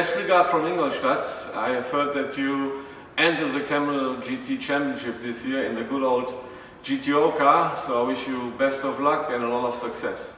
Best regards from Ingolstadt. I have heard that you entered the Kamel GT Championship this year in the good old GTO car, so I wish you best of luck and a lot of success.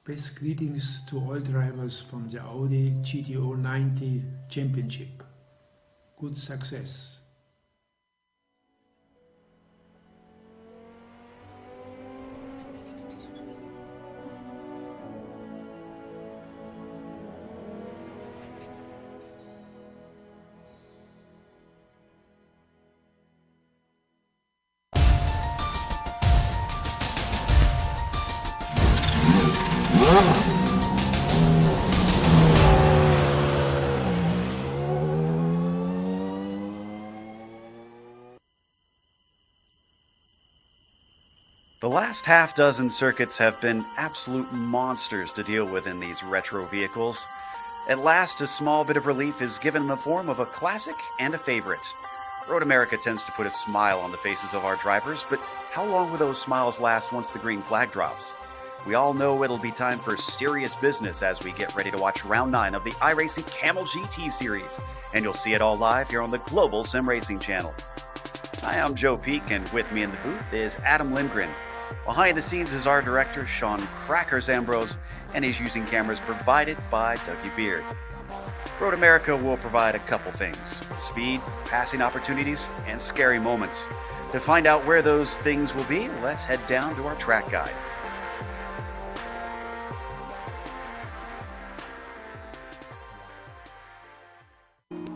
Best greetings to all drivers from the Audi GTO 90 Championship. Good success. The last half dozen circuits have been absolute monsters to deal with in these retro vehicles. At last, a small bit of relief is given in the form of a classic and a favorite. Road America tends to put a smile on the faces of our drivers, but how long will those smiles last once the green flag drops? We all know it'll be time for serious business as we get ready to watch round 9 of the iRacing Kamel GT series, and you'll see it all live here on the global SimRacing channel. Hi, I'm Joe Peak, and with me in the booth is Adam Lindgren. Behind the scenes is our director, Sean Crackers Ambrose, and he's using cameras provided by Dougie Beard. Road America will provide a couple things: speed, passing opportunities, and scary moments. To find out where those things will be, let's head down to our track guide.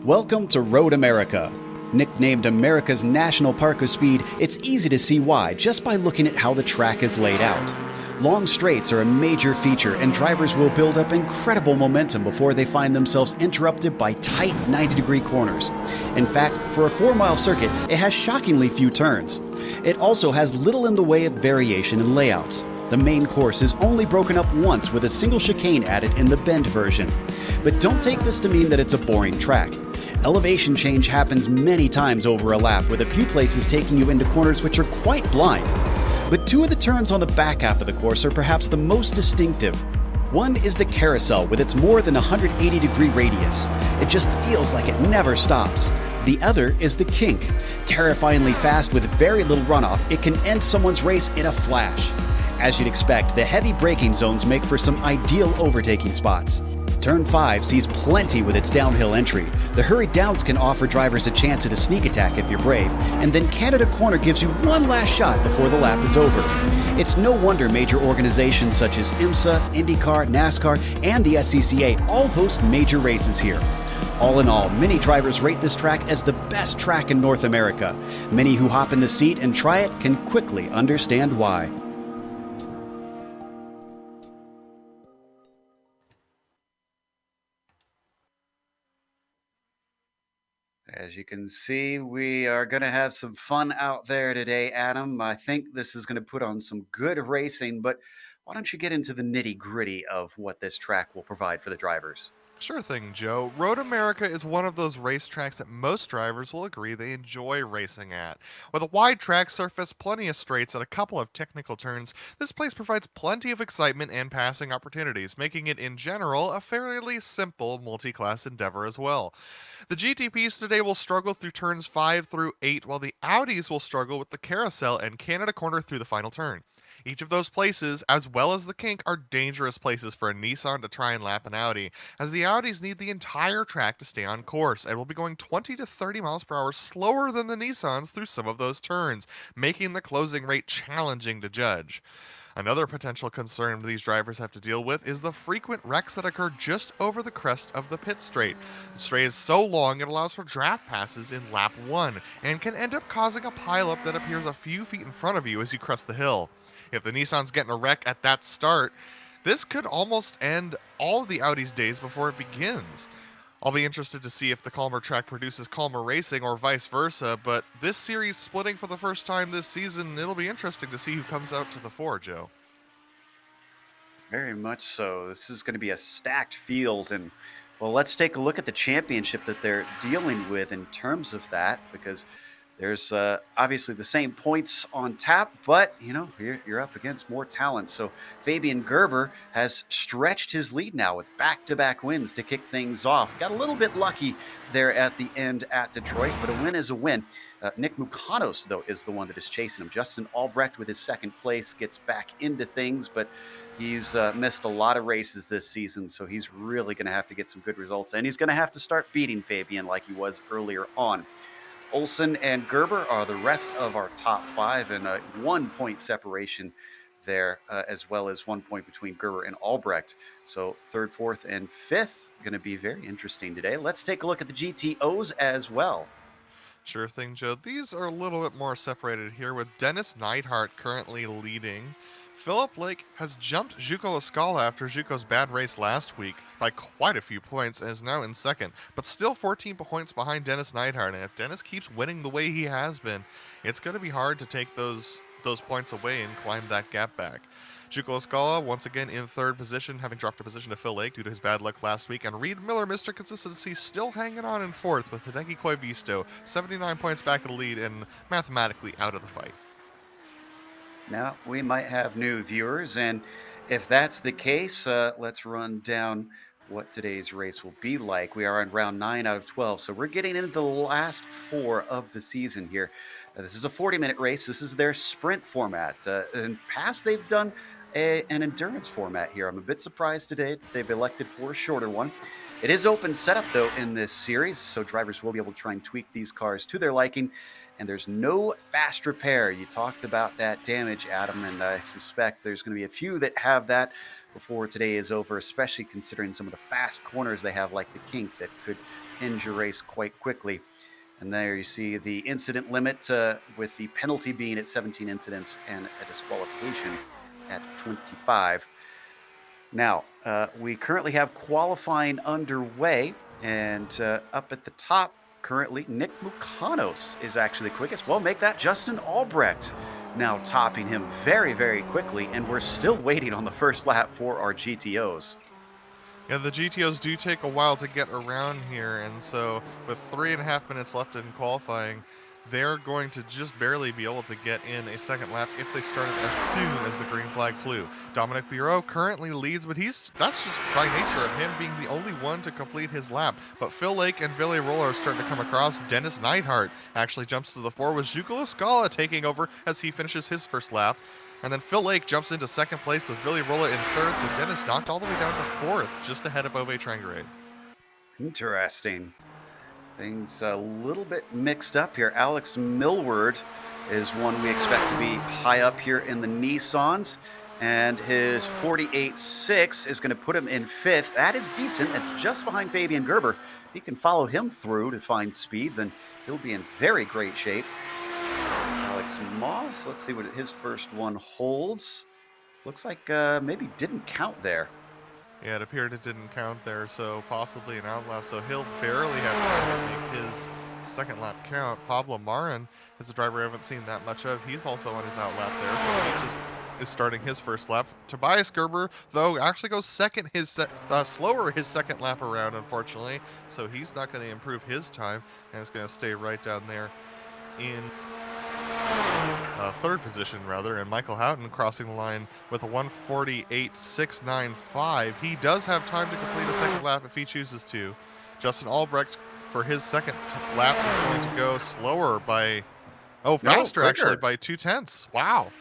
Welcome to Road America. Nicknamed America's National Park of Speed, it's easy to see why just by looking at how the track is laid out. Long straights are a major feature, and drivers will build up incredible momentum before they find themselves interrupted by tight 90-degree corners. In fact, for a 4-mile circuit, it has shockingly few turns. It also has little in the way of variation in layouts. The main course is only broken up once with a single chicane added in the bend version. But don't take this to mean that it's a boring track. Elevation change happens many times over a lap, with a few places taking you into corners which are quite blind. But 2 of the turns on the back half of the course are perhaps the most distinctive. One is the carousel with its more than 180-degree radius. It just feels like it never stops. The other is the kink. Terrifyingly fast with very little runoff, it can end someone's race in a flash. As you'd expect, the heavy braking zones make for some ideal overtaking spots. Turn 5 sees plenty with its downhill entry. The hurried downs can offer drivers a chance at a sneak attack if you're brave, and then Canada Corner gives you one last shot before the lap is over. It's no wonder major organizations such as IMSA, IndyCar, NASCAR, and the SCCA all host major races here. All in all, many drivers rate this track as the best track in North America. Many who hop in the seat and try it can quickly understand why. As you can see, we are going to have some fun out there today, Adam. I think this is going to put on some good racing, but why don't you get into the nitty-gritty of what this track will provide for the drivers? Sure thing, Joe. Road America is one of those racetracks that most drivers will agree they enjoy racing at. With a wide track surface, plenty of straights, and a couple of technical turns, this place provides plenty of excitement and passing opportunities, making it in general a fairly simple multi-class endeavor as well. The GTPs today will struggle through turns 5 through 8, while the Audis will struggle with the carousel and Canada Corner through the final turn. Each of those places, as well as the kink, are dangerous places for a Nissan to try and lap an Audi, as the Audis need the entire track to stay on course and will be going 20 to 30 miles per hour slower than the Nissans through some of those turns, making the closing rate challenging to judge. Another potential concern these drivers have to deal with is the frequent wrecks that occur just over the crest of the pit straight. The straight is so long it allows for draft passes in lap 1 and can end up causing a pileup that appears a few feet in front of you as you crest the hill. If the Nissan's getting a wreck at that start, this could almost end all of the Audi's days before it begins. I'll be interested to see if the calmer track produces calmer racing or vice versa, but this series splitting for the first time this season, it'll be interesting to see who comes out to the fore, Joe. Very much so. This is going to be a stacked field. And, well, let's take a look at the championship that they're dealing with in terms of that, because there's obviously the same points on tap, but, you're up against more talent. So Fabian Gerber has stretched his lead now with back-to-back wins to kick things off. Got a little bit lucky there at the end at Detroit, but a win is a win. Nick Mukanos, though, is the one that is chasing him. Justin Albrecht with his second place gets back into things, but he's missed a lot of races this season, so he's really going to have to get some good results, and he's going to have to start beating Fabian like he was earlier on. Olsen and Gerber are the rest of our top five, and a 1 point separation there, as well as 1 point between Gerber and Albrecht. So third, fourth, and fifth going to be very interesting today. Let's take a look at the GTOs as well. Sure thing, Joe. These are a little bit more separated here, with Dennis Neidhart currently leading. Philip Lake has jumped Juko Lascala after Juko's bad race last week by quite a few points and is now in second, but still 14 points behind Dennis Neidhart. And if Dennis keeps winning the way he has been, it's going to be hard to take those points away and climb that gap back. Juko Lascala once again in third position, having dropped a position to Phil Lake due to his bad luck last week. And Reed Miller, Mr. Consistency, still hanging on in fourth with Hideki Koivisto, 79 points back in the lead and mathematically out of the fight. Now, we might have new viewers, and if that's the case, let's run down what today's race will be like. We are in round 9 out of 12, so we're getting into the last 4 of the season here. This is a 40-minute race. This is their sprint format. In past, they've done an endurance format here. I'm a bit surprised today that they've elected for a shorter one. It is open setup, though, in this series, so drivers will be able to try and tweak these cars to their liking, and there's no fast repair. You talked about that damage, Adam, and I suspect there's going to be a few that have that before today is over, especially considering some of the fast corners they have, like the kink, that could end your race quite quickly. And there you see the incident limit, with the penalty being at 17 incidents and a disqualification at 25. Now, we currently have qualifying underway, and up at the top currently, Nick Mukanos is actually the quickest. Well, make that Justin Albrecht now topping him very, very quickly, and we're still waiting on the first lap for our GTOs. Yeah, the GTOs do take a while to get around here, and so with 3.5 minutes left in qualifying, they're going to just barely be able to get in a second lap if they started as soon as the green flag flew. Dominic Bureau currently leads, but that's just by nature of him being the only one to complete his lap. But Phil Lake and Billy Roller are starting to come across. Dennis Neidhart actually jumps to the fore, with Juko Lascala taking over as he finishes his first lap. And then Phil Lake jumps into second place with Billy Rolla in third, so Dennis knocked all the way down to fourth, just ahead of Ove Trangarade. Interesting. Things a little bit mixed up here. Alex Millward is one we expect to be high up here in the Nissans, and his 48.6 is going to put him in fifth. That is decent. It's just behind Fabian Gerber. He can follow him through to find speed, then he'll be in very great shape. Alex Moss, let's see what his first one holds. Looks like maybe didn't count there. Yeah, it appeared it didn't count there, so possibly an outlap, so he'll barely have time to make his second lap count. Pablo Marin is a driver I haven't seen that much of. He's also on his outlap there, so he just is starting his first lap. Tobias Gerber, though, actually goes slower his second lap around, unfortunately, so he's not going to improve his time, and is going to stay right down there in third position, rather. And Michael Houghton crossing the line with a 1:48.695. He does have time to complete a second lap if he chooses to. Justin Albrecht, for his second lap, is going to go slower by, faster actually, by 0.2. Wow.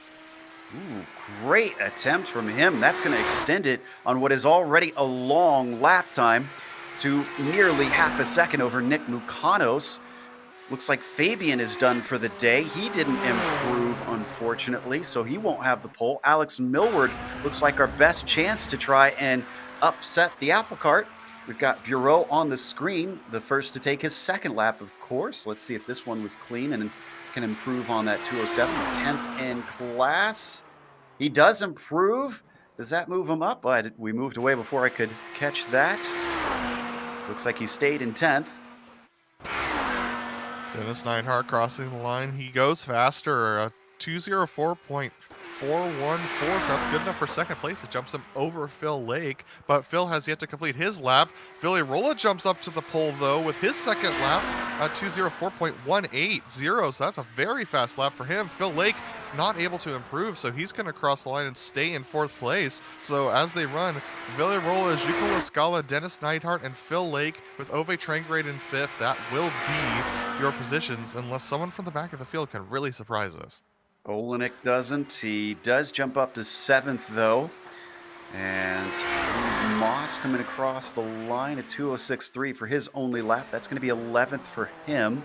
Ooh, great attempt from him. That's going to extend it on what is already a long lap time to nearly half a second over Nick Mukanos. Looks like Fabian is done for the day. He didn't improve, unfortunately, so he won't have the pole. Alex Millward looks like our best chance to try and upset the apple cart. We've got Bureau on the screen, the first to take his second lap, of course. Let's see if this one was clean and can improve on that 207. It's 10th in class. He does improve. Does that move him up? We moved away before I could catch that. Looks like he stayed in 10th. Dennis Neidhart crossing the line. He goes faster. 2:04.414, so that's good enough for second place. It jumps him over Phil Lake, but Phil has yet to complete his lap. Billy Rolla jumps up to the pole, though, with his second lap at 2:04.180, so that's a very fast lap for him. Phil Lake not able to improve, so he's going to cross the line and stay in 4th place. So as they run, Billy Rolla, Jukka Lascala, Dennis Neidhart, and Phil Lake with Ove Trangrade in 5th. That will be your positions, unless someone from the back of the field can really surprise us. Olenek doesn't. He does jump up to 7th, though. And Moss coming across the line at 2:06.3 for his only lap. That's going to be 11th for him.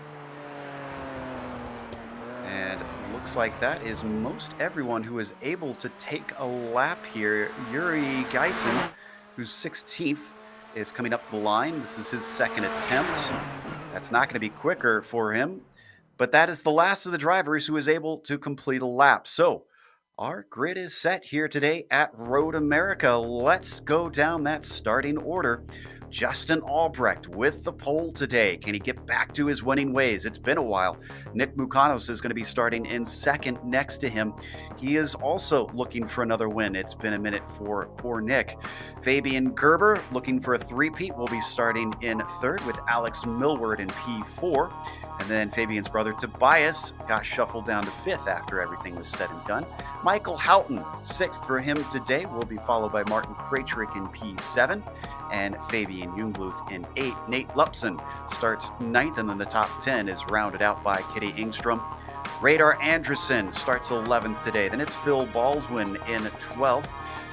And looks like that is most everyone who is able to take a lap here. Yuri Geisen, who's 16th, is coming up the line. This is his second attempt. That's not going to be quicker for him. But that is the last of the drivers who is able to complete a lap. So our grid is set here today at Road America. Let's go down that starting order. Justin Albrecht with the pole today. Can he get back to his winning ways? It's been a while. Nick Mukanos is going to be starting in 2nd next to him. He is also looking for another win. It's been a minute for poor Nick. Fabian Gerber, looking for a three-peat, will be starting in 3rd with Alex Millward in P4. And then Fabian's brother Tobias got shuffled down to 5th after everything was said and done. Michael Houghton, 6th for him today, will be followed by Martin Krejcik in P7 and Fabian Jungbluth in 8. Nate Lupson starts 9th, and then the top 10 is rounded out by Kitty Ingstrom. Radar Anderson starts 11th today. Then it's Phil Baldwin in 12th.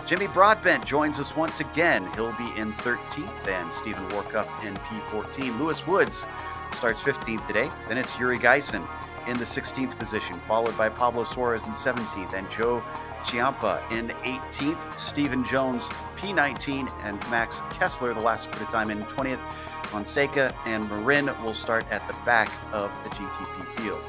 Jimmy Broadbent joins us once again. He'll be in 13th, and Stephen Warkup in P14. Lewis Woods starts 15th today. Then it's Yuri Geisen in the 16th position, followed by Pablo Suarez in 17th and Joe Ciampa in 18th. Stephen Jones, P19, and Max Kessler, the last bit of time, in 20th. Fonseca and Marin will start at the back of the GTP field.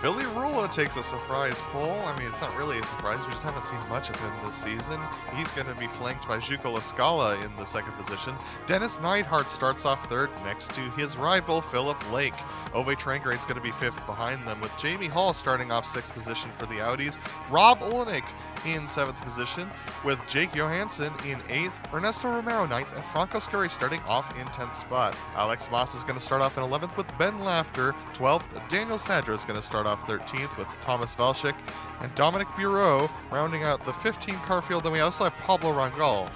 Billy Rolla takes a surprise pole. I mean, it's not really a surprise. We just haven't seen much of him this season. He's going to be flanked by Jukka Lascala in the 2nd position. Dennis Neidhart starts off 3rd next to his rival, Philip Lake. Ove Trangrade's going to be 5th behind them, with Jamie Hall starting off 6th position for the Audis. Rob Olenek in 7th position, with Jake Johansson in 8th, Ernesto Romero 9th, and Franco Scurry starting off in 10th spot. Alex Moss is going to start off in 11th with Ben Laughter. 12th, Daniel Sadra is going to start off 13th with Thomas Velshik, and Dominic Bureau rounding out the 15-car field. Then we also have Pablo Rangal,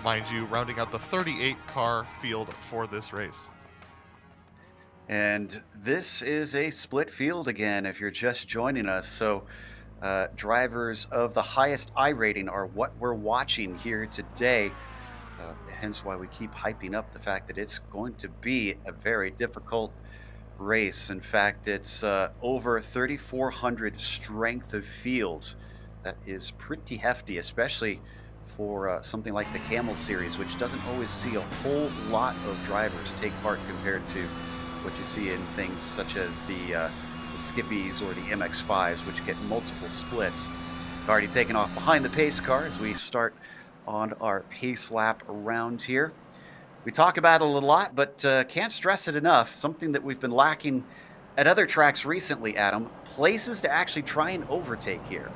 mind you, rounding out the 38-car field for this race. And this is a split field again if you're just joining us. So drivers of the highest I rating are what we're watching here today. Hence why we keep hyping up the fact that it's going to be a very difficult race. In fact, it's over 3,400 strength of field. That is pretty hefty, especially for something like the Camel Series, which doesn't always see a whole lot of drivers take part compared to what you see in things such as the Skippies or the MX-5s, which get multiple splits. We've already taken off behind the pace car as we start on our pace lap around here. We talk about it a lot, but can't stress it enough. Something that we've been lacking at other tracks recently, Adam. Places to actually try and overtake here.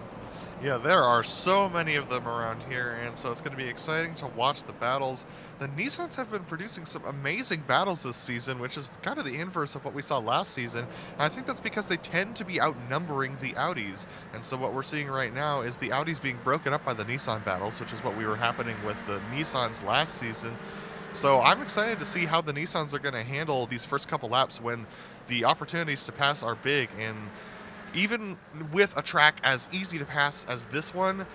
Yeah, there are so many of them around here, and so it's going to be exciting to watch the battles. The Nissans have been producing some amazing battles this season, which is kind of the inverse of what we saw last season. And I think that's because they tend to be outnumbering the Audis. And so what we're seeing right now is the Audis being broken up by the Nissan battles, which is what we were happening with the Nissans last season. So I'm excited to see how the Nissans are going to handle these first couple laps when the opportunities to pass are big. And even with a track as easy to pass as this one,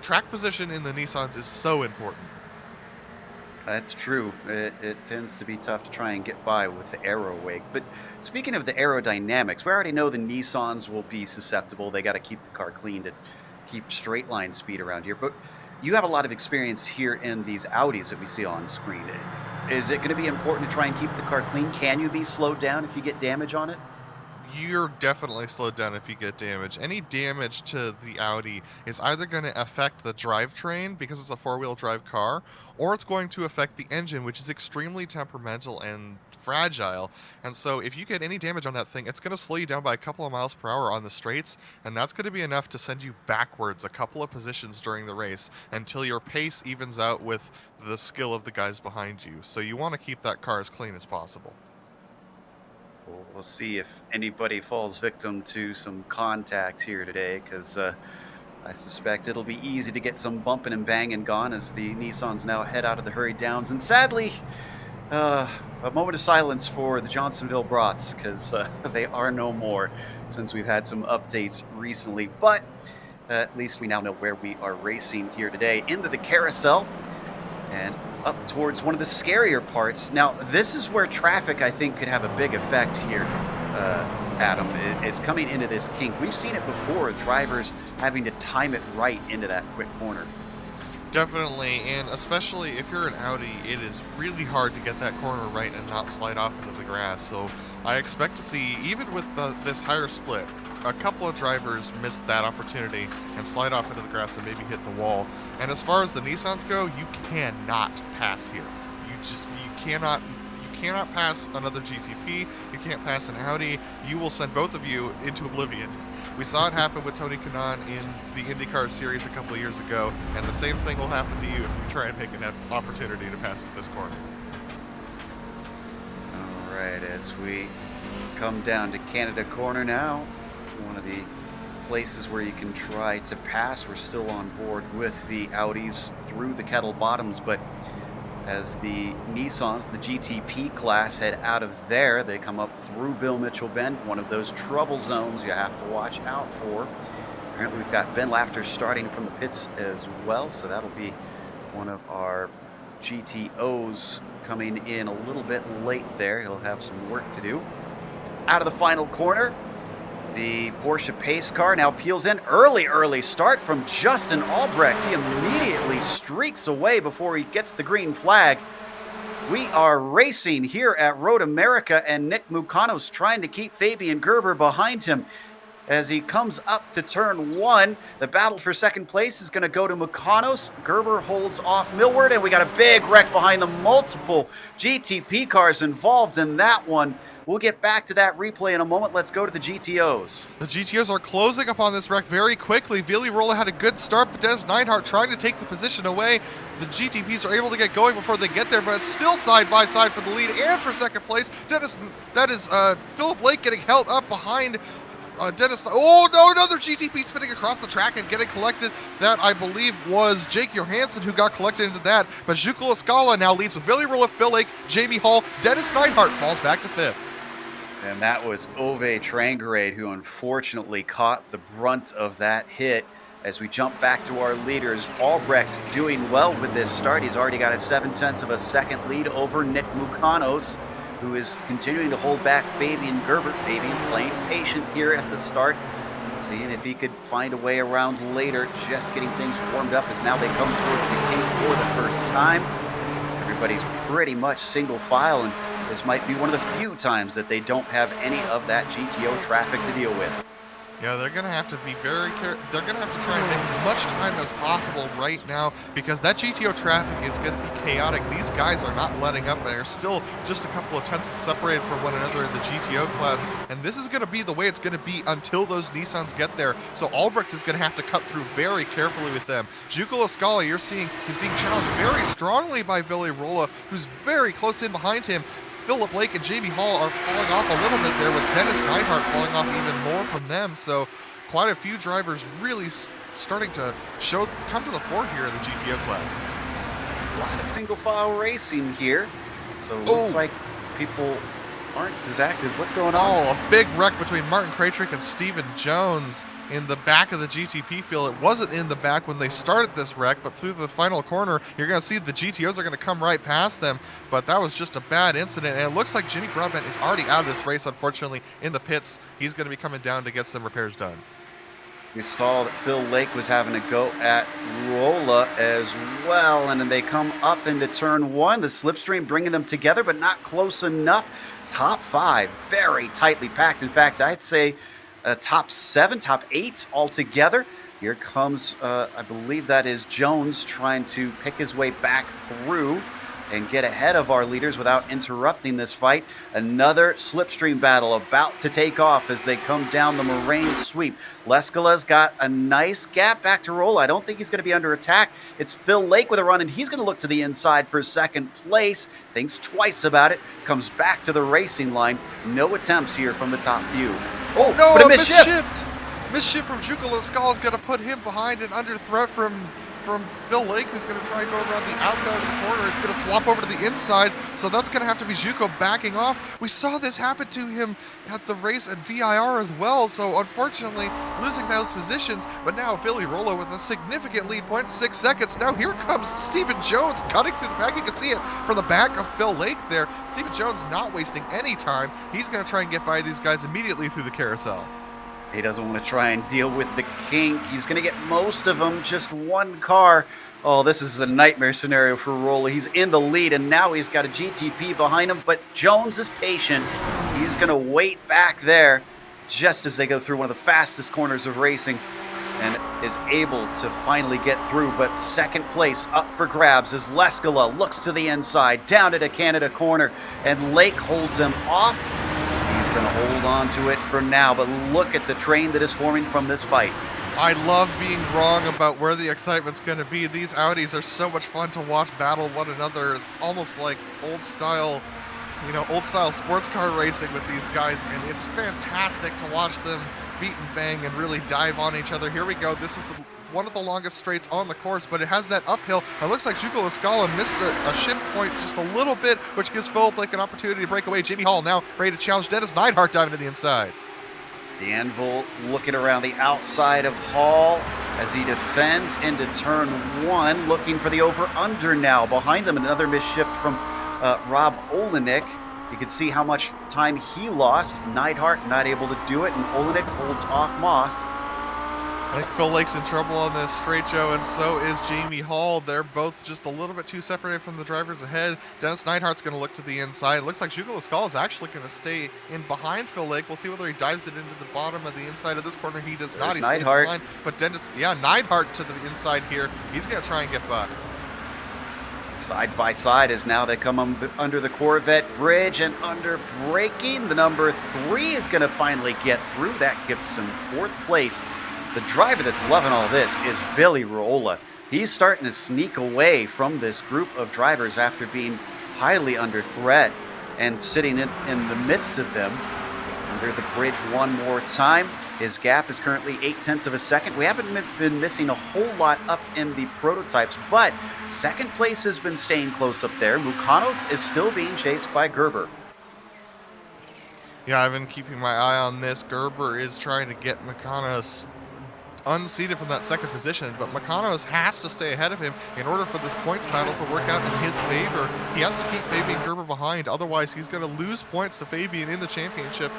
track position in the Nissans is so important. That's true. It tends to be tough to try and get by with the aero wake. But speaking of the aerodynamics, we already know the Nissans will be susceptible. They got to keep the car clean to keep straight line speed around here. But you have a lot of experience here in these Audis that we see on screen. Is it going to be important to try and keep the car clean? Can you be slowed down if you get damage on it? you're definitely slowed down if you get damage. Any damage to the Audi is either going to affect the drivetrain because it's a four-wheel drive car, or it's going to affect the engine, which is extremely temperamental and fragile. And so if you get any damage on that thing, it's going to slow you down by a couple of miles per hour on the straights, and that's going to be enough to send you backwards a couple of positions during the race until your pace evens out with the skill of the guys behind you. So you want to keep that car as clean as possible. We'll see if anybody falls victim to some contact here today, because I suspect it'll be easy to get some bumping and banging gone as the Nissans now head out of the hurry downs. And sadly, a moment of silence for the Johnsonville Brats, because they are no more since we've had some updates recently. But at least we now know where we are racing here today. Into the carousel and up towards one of the scarier parts. Now, this is where traffic, I think, could have a big effect here, Adam, is coming into this kink. We've seen it before, drivers having to time it right into that quick corner. Definitely, and especially if you're an Audi, it is really hard to get that corner right and not slide off into the grass. So I expect to see, even with this higher split, a couple of drivers miss that opportunity and slide off into the grass and maybe hit the wall. And as far as the Nissans go, you cannot pass here. You cannot pass another GTP. You can't pass an Audi. You will send both of you into oblivion. We saw it happen with Tony Kanaan in the IndyCar series a couple of years ago, and the same thing will happen to you if you try and make an opportunity to pass at this corner. All right, as we come down to Canada Corner now, one of the places where you can try to pass. We're still on board with the Audis through the kettle bottoms, but as the Nissans, the GTP class, head out of there, they come up through Bill Mitchell Bend, one of those trouble zones you have to watch out for. Apparently we've got Ben Lafter starting from the pits as well, so that'll be one of our GTOs coming in a little bit late there. He'll have some work to do. Out of the final corner, the Porsche pace car now peels in. Early start from Justin Albrecht. He immediately streaks away before he gets the green flag. We are racing here at Road America, and Nick Mukanos trying to keep Fabian Gerber behind him. As he comes up to turn one, the battle for second place is going to go to Mukanos. Gerber holds off Millward, and we got a big wreck behind the multiple GTP cars involved in that one. We'll get back to that replay in a moment. Let's go to the GTOs. The GTOs are closing up on this wreck very quickly. Willy Rolla had a good start, but Dennis Neidhart trying to take the position away. The GTPs are able to get going before they get there, but it's still side by side for the lead and for second place. That is Philip Lake getting held up behind Dennis. Oh no, another GTP spinning across the track and getting collected. That, I believe, was Jake Johansson who got collected into that. But Juko Escala now leads with Willy Rolla, Phil Lake, Jamie Hall. Dennis Neidhart falls back to fifth. And that was Ove Trangarade who unfortunately caught the brunt of that hit. As we jump back to our leaders, Albrecht doing well with this start. He's already got a 0.7 of a second lead over Nick Mukanos, who is continuing to hold back Fabian Gerber. Fabian playing patient here at the start, seeing if he could find a way around later. Just getting things warmed up as now they come towards the gate for the first time. Everybody's pretty much single file, and this might be one of the few times that they don't have any of that GTO traffic to deal with. Yeah, they're going to have to be very careful. They're going to have to try and make as much time as possible right now, because that GTO traffic is going to be chaotic. These guys are not letting up. They're still just a couple of tenths separated from one another in the GTO class, and this is going to be the way it's going to be until those Nissans get there. So Albrecht is going to have to cut through very carefully with them. Juko Escala, you're seeing, is being challenged very strongly by Willy Rolla, who's very close in behind him. Philip Lake and Jamie Hall are falling off a little bit there, with Dennis Neidhart falling off even more from them. So quite a few drivers really starting to come to the fore here in the GTO class. A lot of single file racing here. So it looks like people aren't as active. What's going on? Oh, a big wreck between Martin Krajcik and Steven Jones in the back of the GTP field. It wasn't in the back when they started this wreck, but through the final corner, you're going to see the GTOs are going to come right past them. But that was just a bad incident, and it looks like Jimmy Broadbent is already out of this race, unfortunately, in the pits. He's going to be coming down to get some repairs done. We saw that Phil Lake was having a go at Rolla as well, and then they come up into turn one. The slipstream bringing them together, but not close enough. Top 5, very tightly packed. In fact, I'd say top 7, top 8 altogether. Here comes, I believe that is Jones trying to pick his way back through and get ahead of our leaders without interrupting this fight. Another slipstream battle about to take off as they come down the moraine sweep. Leskala's got a nice gap back to roll. I don't think he's going to be under attack. It's Phil Lake with a run, and he's going to look to the inside for second place. Thinks twice about it. Comes back to the racing line. No attempts here from the top few. Oh, no, but a misshift. Mischief from Juka Laskal is going to put him behind and under threat from Phil Lake, who's going to try and go around the outside of the corner. It's going to swap over to the inside, so that's going to have to be Juko backing off. We saw this happen to him at the race at VIR as well, so unfortunately losing those positions, but now Philly Rollo with a significant lead, 0.6 seconds. Now here comes Stephen Jones cutting through the back. You can see it from the back of Phil Lake there. Stephen Jones not wasting any time. He's going to try and get by these guys immediately through the carousel. He doesn't want to try and deal with the kink. He's going to get most of them, just one car. Oh, this is a nightmare scenario for Rolla. He's in the lead, and now he's got a GTP behind him, but Jones is patient. He's going to wait back there just as they go through one of the fastest corners of racing and is able to finally get through. But second place up for grabs as Leskala looks to the inside, down at a Canada corner, and Lake holds him off. He's going to hold on to it for now, but look at the train that is forming from this fight. I love being wrong about where the excitement's going to be. These Audis are so much fun to watch battle one another. It's almost like old style sports car racing with these guys, and it's fantastic to watch them beat and bang and really dive on each other. Here we go. This is one of the longest straights on the course, but it has that uphill. It looks like Juko Laskala missed a shift point just a little bit, which gives Philip Lake an opportunity to break away. Jamie Hall now ready to challenge Dennis Neidhart diving to the inside. The Anvil looking around the outside of Hall as he defends into turn one, looking for the over-under now. Behind them, another misshift from Rob Olenek. You can see how much time he lost. Neidhart not able to do it, and Olenek holds off Moss. I think Phil Lake's in trouble on this straight, Joe, and so is Jamie Hall. They're both just a little bit too separated from the drivers ahead. Dennis Neidhart's going to look to the inside. It looks like Juko Laskal is actually going to stay in behind Phil Lake. We'll see whether he dives it into the bottom of the inside of this corner. He does not. He stays in line. But Neidhart to the inside here. He's going to try and get by. Side by side as now they come under the Corvette bridge and under braking. The number 3 is going to finally get through. That gives him 4th place. The driver that's loving all this is Vili Rolla. He's starting to sneak away from this group of drivers after being highly under threat and sitting in the midst of them under the bridge one more time. His gap is currently 0.8 of a second. We haven't been missing a whole lot up in the prototypes, but second place has been staying close up there. Mukano is still being chased by Gerber. Yeah, I've been keeping my eye on this. Gerber is trying to get Mukano unseated from that second position, but Makanos has to stay ahead of him in order for this points battle to work out in his favor. He has to keep Fabian Gerber behind, otherwise he's going to lose points to Fabian in the championship.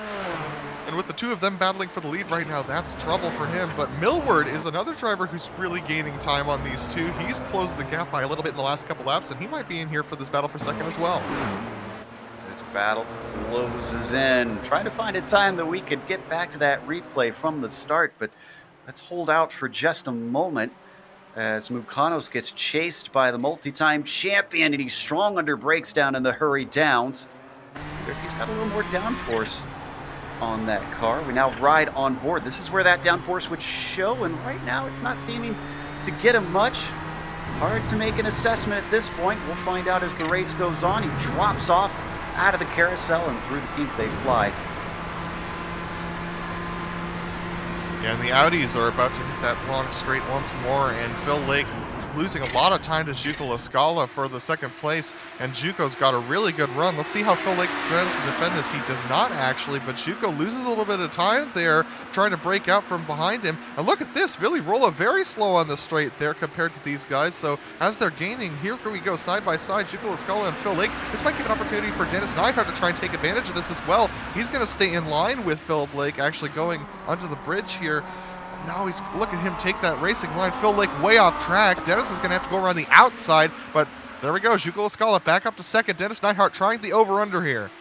And with the two of them battling for the lead right now, that's trouble for him. But Millward is another driver who's really gaining time on these two. He's closed the gap by a little bit in the last couple laps, and he might be in here for this battle for second as well. This battle closes in. Trying to find a time that we could get back to that replay from the start, but let's hold out for just a moment as Mukanos gets chased by the multi-time champion, and he's strong under brakes down in the hurry downs. If he's got a little more downforce on that car. We now ride on board. This is where that downforce would show, and right now it's not seeming to get him much. Hard to make an assessment at this point. We'll find out as the race goes on. He drops off out of the carousel and through the keep they fly. Yeah, and the Audis are about to hit that long straight once more, and Phil Lake losing a lot of time to Juko Laskala for the second place, and Juko's got a really good run. Let's see how Phil Lake plans to defend this. He does not actually, but Juko loses a little bit of time there trying to break out from behind him. And look at this, Vili Rolla very slow on the straight there compared to these guys. So as they're gaining, here we go side by side, Juko Laskala and Phil Lake. This might give an opportunity for Dennis Neidhart to try and take advantage of this as well. He's going to stay in line with Philip Lake, actually going under the bridge here. now look at him take that racing line. Phil Lake way off track. Dennis is going to have to go around the outside, but there we go. Juco Lascala back up to second. Dennis Neidhart trying the over-under here.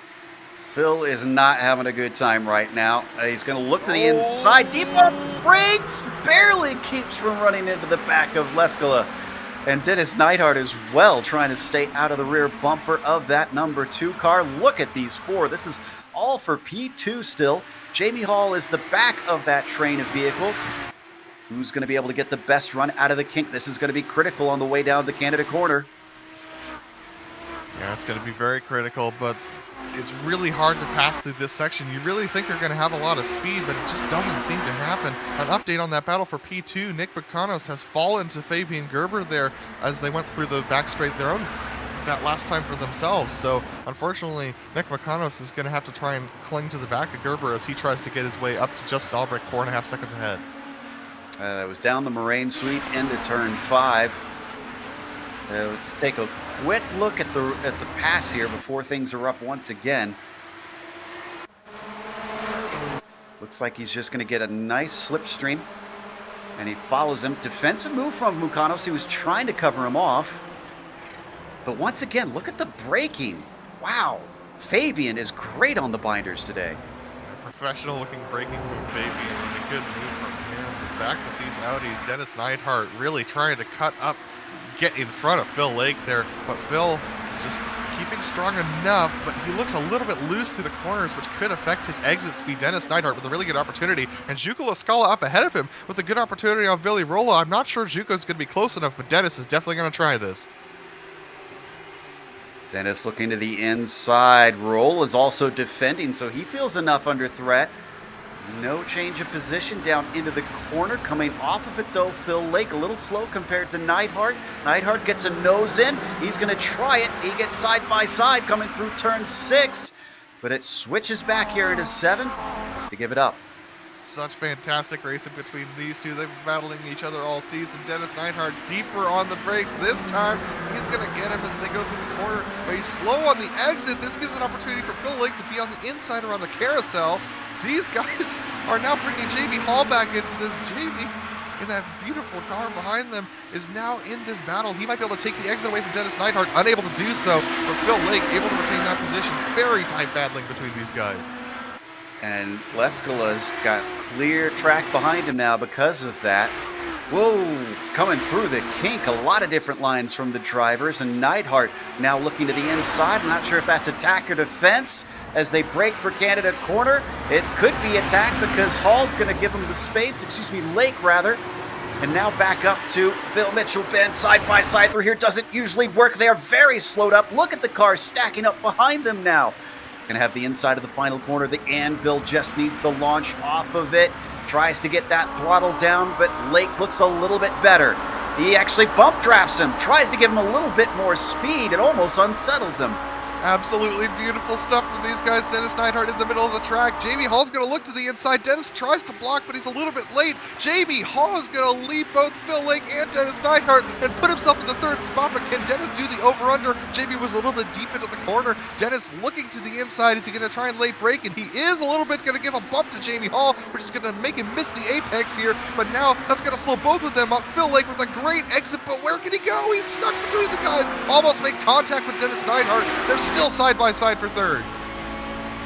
Phil is not having a good time right now. He's going to look to the inside. Deep up brakes. Barely keeps from running into the back of Lascala. And Dennis Neidhart as well, trying to stay out of the rear bumper of that number 2 car. Look at these 4. This is all for P2 still. Jamie Hall is the back of that train of vehicles. Who's going to be able to get the best run out of the kink? This is going to be critical on the way down to Canada Corner. Yeah, it's going to be very critical, but it's really hard to pass through this section. You really think you're going to have a lot of speed, but it just doesn't seem to happen. An update on that battle for P2. Nick Bakanos has fallen to Fabian Gerber there as they went through the back straight their own that last time for themselves. So unfortunately, Nick Bakanos is going to have to try and cling to the back of Gerber as he tries to get his way up to Justin Albrecht 4.5 seconds ahead. That was down the Moraine Sweep into turn 5. Let's take a quick look at the pass here before things are up once again. Looks like he's just going to get a nice slipstream, and he follows him. Defensive move from Mukanos. He was trying to cover him off, but once again, look at the braking. Wow, Fabian is great on the binders today. Professional looking braking from Fabian and a good move from him. Back with these Audis, Dennis Neidhart really trying to cut up, get in front of Phil Lake there, but Phil just keeping strong enough, but he looks a little bit loose through the corners, which could affect his exit speed. Dennis Neidhart with a really good opportunity, and Juco Lascala up ahead of him with a good opportunity on Vili Rolla. I'm not sure Juco's going to be close enough, but Dennis is definitely going to try this. Dennis looking to the inside. Roll is also defending, so he feels enough under threat. No change of position down into the corner. Coming off of it, though, Phil Lake a little slow compared to Neidhart. Neidhart gets a nose in. He's going to try it. He gets side by side coming through turn 6, but it switches back here into 7. Has to give it up. Such fantastic racing between these two. They've been battling each other all season. Dennis Neidhart deeper on the brakes. This time, he's going to get him as they go through the corner, but he's slow on the exit. This gives an opportunity for Phil Lake to be on the inside around the carousel. These guys are now bringing Jamie Hall back into this. Jamie, in that beautiful car behind them, is now in this battle. He might be able to take the exit away from Dennis Neidhart, unable to do so, but Phil Lake able to retain that position. Very tight battling between these guys. And Lascala's got clear track behind him now because of that. Whoa, coming through the kink, a lot of different lines from the drivers, and Neidhart now looking to the inside. I'm not sure if that's attack or defense as they break for Canada Corner. It could be attack because Hall's going to give him the space, Lake rather. And now back up to Bill Mitchell-Benz side by side through here. Doesn't usually work. They are very slowed up. Look at the cars stacking up behind them now. Gonna have the inside of the final corner. The Anvil just needs the launch off of it. Tries to get that throttle down, but Lake looks a little bit better. He actually bump drafts him, tries to give him a little bit more speed. It almost unsettles him. Absolutely beautiful stuff from these guys. Dennis Neidhart in the middle of the track. Jamie Hall's going to look to the inside. Dennis tries to block, but he's a little bit late. Jamie Hall is going to lead both Phil Lake and Dennis Neidhart and put himself in the 3rd spot, but can Dennis do the over-under? Jamie was a little bit deep into the corner. Dennis looking to the inside. Is he going to try and late break? And he is a little bit going to give a bump to Jamie Hall, which is going to make him miss the apex here, but now that's going to slow both of them up. Phil Lake with a great exit, but where can he go? He's stuck between the guys. Almost make contact with Dennis Neidhart. They're still side by side for 3rd.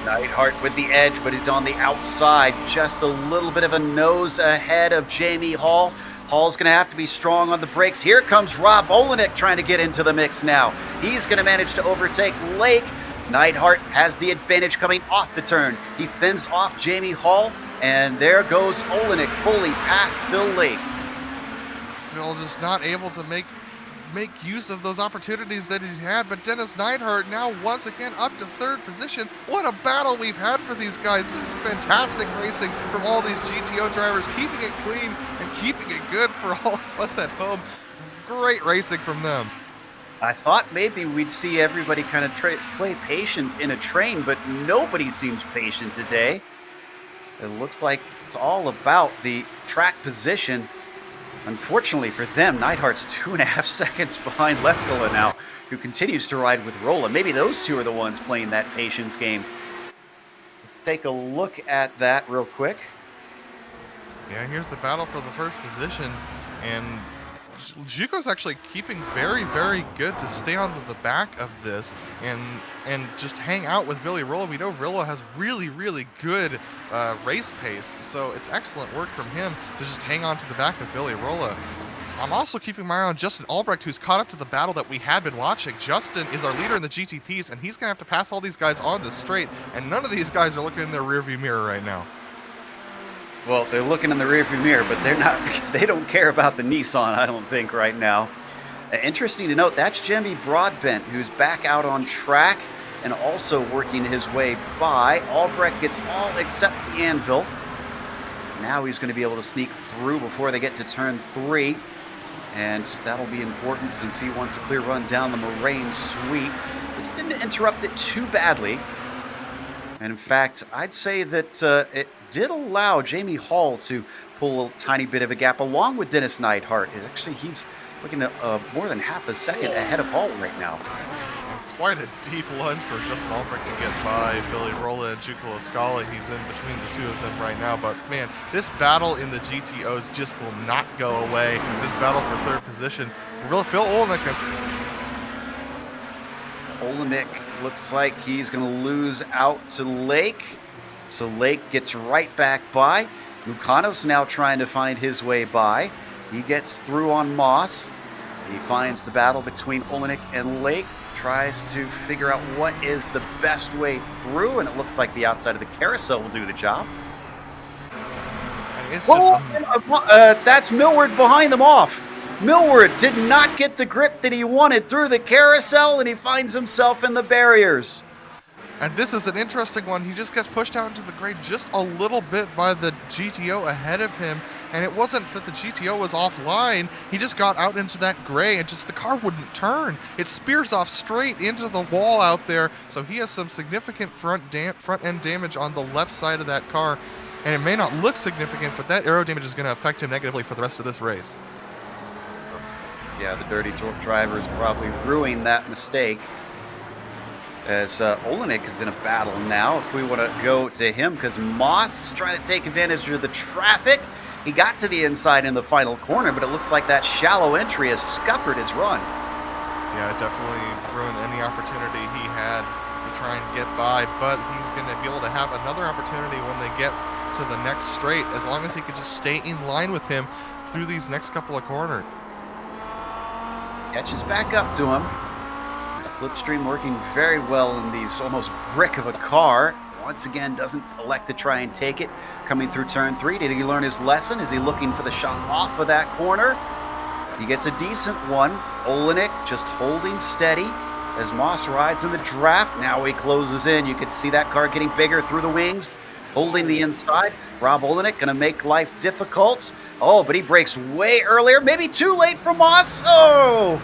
Neidhart with the edge, but he's on the outside, just a little bit of a nose ahead of Jamie Hall. Hall's going to have to be strong on the brakes. Here comes Rob Olenek trying to get into the mix now. He's going to manage to overtake Lake. Neidhart has the advantage coming off the turn. He fends off Jamie Hall, and there goes Olenek fully past Phil Lake. Phil just not able to make use of those opportunities that he's had, but Dennis Neidhart now once again up to 3rd position. What a battle we've had for these guys. This is fantastic racing from all these GTO drivers, keeping it clean and keeping it good for all of us at home. Great racing from them. I thought maybe we'd see everybody kind of play patient in a train, but nobody seems patient today. It looks like it's all about the track position. Unfortunately for them, Neidhart's 2.5 seconds behind Lascala now, who continues to ride with Rolla. Maybe those two are the ones playing that patience game. Take a look at that real quick. Yeah, here's the battle for the first position, and Juco's actually keeping very, very good to stay on the back of this and just hang out with Villarrola. We know Rilla has really, really good race pace, so it's excellent work from him to just hang on to the back of Villarrola. I'm also keeping my eye on Justin Albrecht, who's caught up to the battle that we had been watching. Justin is our leader in the GTPs, and he's going to have to pass all these guys on this straight, and none of these guys are looking in their rearview mirror right now. Well, they're looking in the rearview mirror, but they don't care about the Nissan, I don't think, right now. Interesting to note, that's Jemmy Broadbent, who's back out on track and also working his way by. Albrecht gets all except the anvil. Now he's going to be able to sneak through before they get to turn 3. And that'll be important since he wants a clear run down the Moraine sweep. This didn't interrupt it too badly. And in fact, I'd say that it did allow Jamie Hall to pull a tiny bit of a gap along with Dennis Neidhart. Actually, he's looking at more than half a second ahead of Hall right now. Quite a deep lunge for Justin Albrecht to get by Villarrola and Juco Lascala. He's in between the two of them right now. But man, this battle in the GTOs just will not go away. This battle for third position. Phil Olenek looks like he's going to lose out to Lake. So Lake gets right back by. Lucanos now trying to find his way by. He gets through on Moss. He finds the battle between Olenek and Lake. Tries to figure out what is the best way through, and it looks like the outside of the carousel will do the job. It's that's Millward behind them off. Millward did not get the grip that he wanted through the carousel, and he finds himself in the barriers. And this is an interesting one. He just gets pushed out into the grade just a little bit by the GTO ahead of him. And it wasn't that the GTO was offline. He just got out into that gray and just the car wouldn't turn. It spears off straight into the wall out there. So he has some significant front end damage on the left side of that car. And it may not look significant, but that aero damage is going to affect him negatively for the rest of this race. Yeah, the dirty torque driver is probably ruining that mistake. As Olenek is in a battle now, if we want to go to him, because Moss is trying to take advantage of the traffic. He got to the inside in the final corner, but it looks like that shallow entry has scuppered his run. Yeah, it definitely ruined any opportunity he had to try and get by, but he's going to be able to have another opportunity when they get to the next straight, as long as he could just stay in line with him through these next couple of corners. Catches back up to him. Slipstream working very well in these almost brick of a car. Once again, doesn't elect to try and take it. Coming through turn 3, did he learn his lesson? Is he looking for the shot off of that corner? He gets a decent one. Olenek just holding steady as Moss rides in the draft. Now he closes in. You can see that car getting bigger through the wings, holding the inside. Rob Olenek going to make life difficult. Oh, but he breaks way earlier. Maybe too late for Moss. Oh!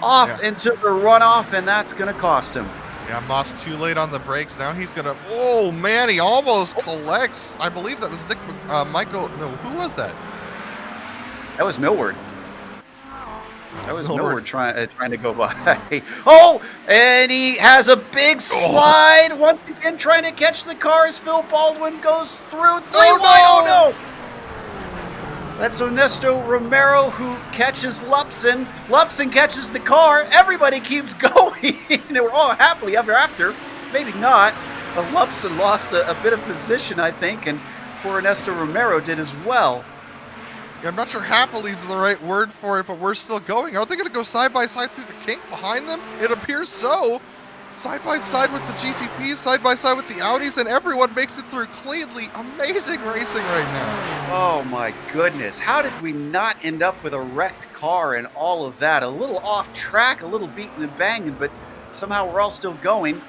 Off into the runoff, and that's going to cost him. Yeah, Moss too late on the brakes. Now he's going to... Oh, man, he almost collects. I believe that was Michael... No, who was that? That was Millward. That was Millward trying to go by. Oh, and he has a big slide. Once again, trying to catch the car as Phil Baldwin goes through 3 wide. Oh, no! That's Ernesto Romero who catches Lupson. Lupson catches the car. Everybody keeps going. They were all happily ever after. Maybe not. But Lupson lost a bit of position, I think, and poor Ernesto Romero did as well. Yeah, I'm not sure happily is the right word for it, but we're still going. Are they going to go side by side through the kink behind them? It appears so. Side by side with the GTPs, side by side with the Audis, and everyone makes it through cleanly. Amazing racing right now. Oh my goodness. How did we not end up with a wrecked car and all of that? A little off track, a little beaten and banging, but somehow we're all still going.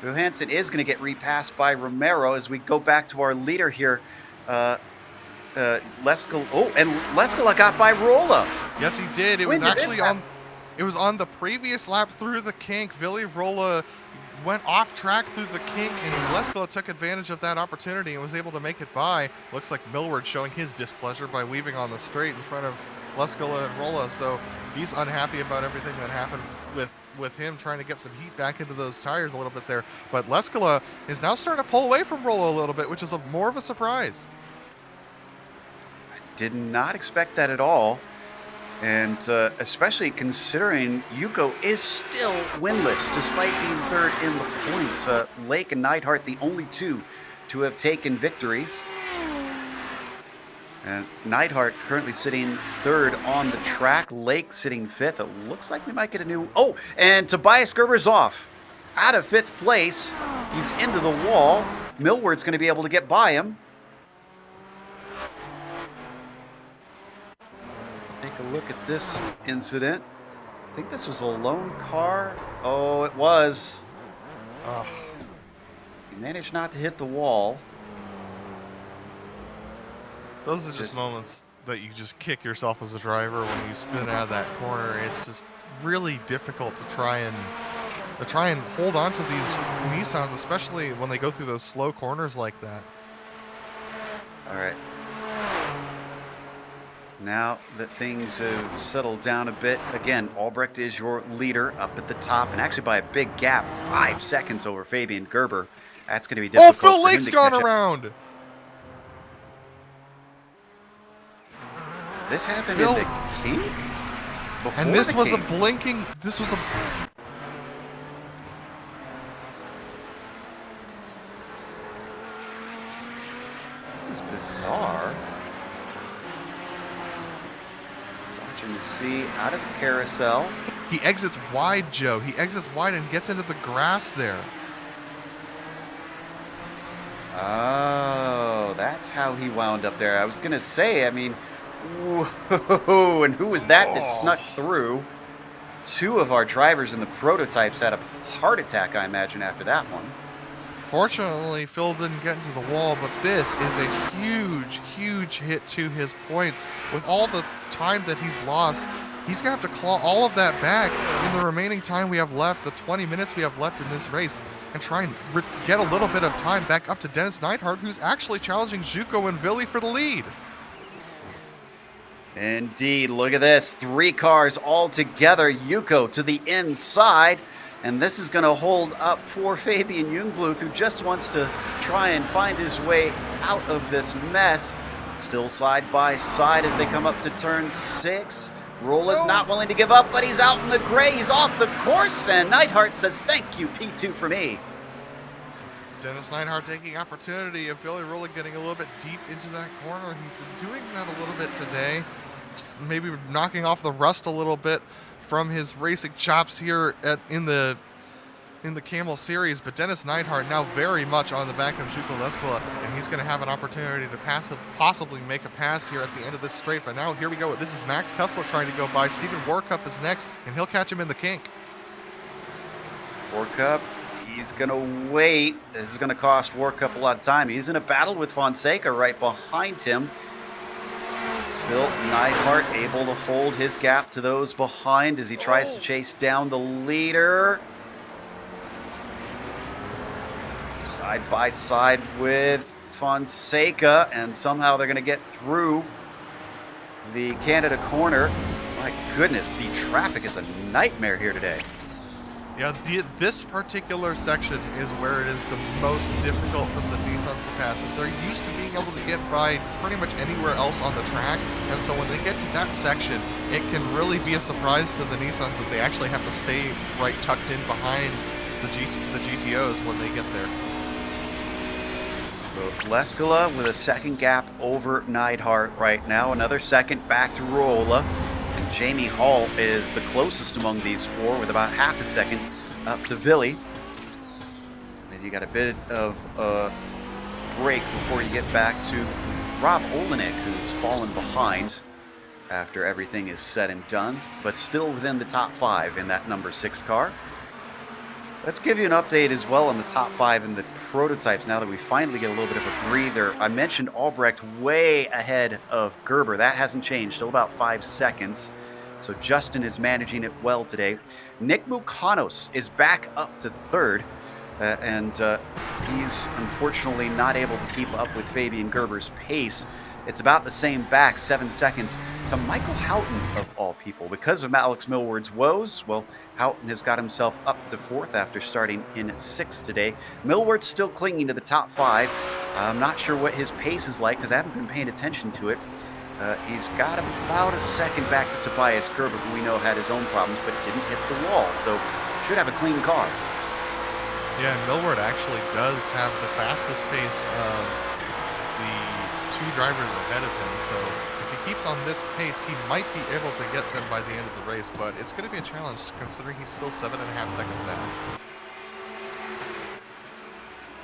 Johansson is going to get repassed by Romero as we go back to our leader here. Leskala got by Rolla. Yes, he did. It was actually on... It was on the previous lap through the kink. Villarrola went off track through the kink, and Leskala took advantage of that opportunity and was able to make it by. Looks like Millward showing his displeasure by weaving on the straight in front of Leskala and Rolla. So he's unhappy about everything that happened with him trying to get some heat back into those tires a little bit there. But Leskala is now starting to pull away from Rolla a little bit, which is more of a surprise. Did not expect that at all. And especially considering Yuko is still winless despite being third in the points. Lake and Neidhart, the only two to have taken victories. And Neidhart currently sitting third on the track. Lake sitting fifth. It looks like we might get a new... Oh, and Tobias Gerber's off. Out of fifth place. He's into the wall. Millward's going to be able to get by him. Take a look at this incident. I think this was a lone car. Oh, it was. Oh. He managed not to hit the wall. Those are just moments that you just kick yourself as a driver when you spin out of that corner. It's just really difficult to try and hold on to these Nissans, especially when they go through those slow corners like that. All right. Now that things have settled down a bit, again, Albrecht is your leader up at the top, and actually by a big gap, 5 seconds over Fabian Gerber. That's going to be difficult. Oh, Phil for him Lake's to gone catch up. around. This happened Phil, in the kink? Before and this the was kink. a blinking. This was a. This is bizarre. Watching to see out of the carousel. He exits wide, Joe. He exits wide and gets into the grass there. Oh, that's how he wound up there. I was going to say, I mean, whoa, and who was that snuck through? Two of our drivers in the prototypes had a heart attack, I imagine, after that one. Fortunately, Phil didn't get into the wall, but this is a huge, huge hit to his points. With all the time that he's lost, he's going to have to claw all of that back in the remaining time we have left, the 20 minutes we have left in this race, and try and get a little bit of time back up to Dennis Neidhart, who's actually challenging Zuko and Vili for the lead. Indeed, look at this. 3 cars all together. Yuko to the inside. And this is going to hold up for Fabian Jungbluth, who just wants to try and find his way out of this mess. Still side by side as they come up to turn 6. Rola's not willing to give up, but he's out in the gray. He's off the course, and Neidhart says, thank you, P2 for me. Dennis Neidhart taking opportunity of Billy Rolla getting a little bit deep into that corner. He's been doing that a little bit today. Just maybe knocking off the rust a little bit from his racing chops here in the Camel Series, but Dennis Neidhart now very much on the back of Zuko Leskola, and he's going to have an opportunity to possibly make a pass here at the end of this straight. But now here we go. This is Max Kessler trying to go by. Stephen Warkup is next, and he'll catch him in the kink. Warkup, he's going to wait. This is going to cost Warkup a lot of time. He's in a battle with Fonseca right behind him. Still, Neidhart able to hold his gap to those behind as he tries to chase down the leader. Side by side with Fonseca, and somehow they're going to get through the Canada corner. My goodness, the traffic is a nightmare here today. Yeah, this particular section is where it is the most difficult for the Nissans to pass. And they're used to being able to get by pretty much anywhere else on the track. And so when they get to that section, it can really be a surprise to the Nissans that they actually have to stay right tucked in behind the GTOs when they get there. So Leskola with a second gap over Neidhart right now. Another second back to Rolla. And Jamie Hall is the closest among these 4 with about half a second up to Vili. And you got a bit of a break before you get back to Rob Olenek, who's fallen behind after everything is said and done, but still within the top 5 in that number 6 car. Let's give you an update as well on the top 5 in the prototypes now that we finally get a little bit of a breather. I mentioned Albrecht way ahead of Gerber. That hasn't changed, still about 5 seconds. So Justin is managing it well today. Nick Mukanos is back up to 3rd, and he's unfortunately not able to keep up with Fabian Gerber's pace. It's about the same back, 7 seconds, to Michael Houghton, of all people. Because of Alex Millward's woes, well, Houghton has got himself up to 4th after starting in 6th today. Millward's still clinging to the top 5. I'm not sure what his pace is like because I haven't been paying attention to it. He's got about a second back to Tobias Gerber, who we know had his own problems, but didn't hit the wall, so should have a clean car. Yeah, Millward actually does have the fastest pace of the two drivers ahead of him, so if he keeps on this pace, he might be able to get them by the end of the race, but it's going to be a challenge considering he's still 7.5 seconds down.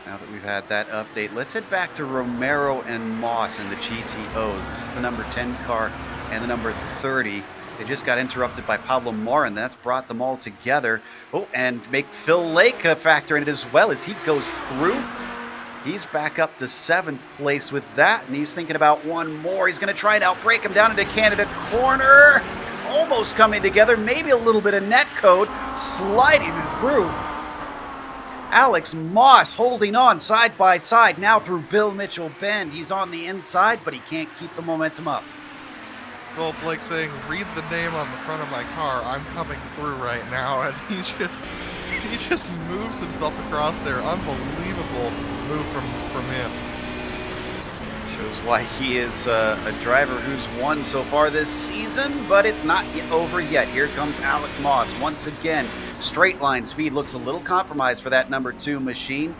Now that we've had that update, let's head back to Romero and Moss in the GTOs. This is the number 10 car and the number 30. They just got interrupted by Pablo Marin. That's brought them all together. Oh, and make Phil Lake a factor in it as well as he goes through. He's back up to 7th place with that, and he's thinking about one more. He's going to try and outbrake him down into Canada corner. Almost coming together, maybe a little bit of net code, sliding through. Alex Moss holding on side by side now through Bill Mitchell Bend. He's on the inside, but he can't keep the momentum up. Philip Blake saying, read the name on the front of my car. I'm coming through right now. And he just moves himself across there. Unbelievable move from him. Shows why he is a driver who's won so far this season, but it's not over yet. Here comes Alex Moss once again. Straight line speed looks a little compromised for that number 2 machine.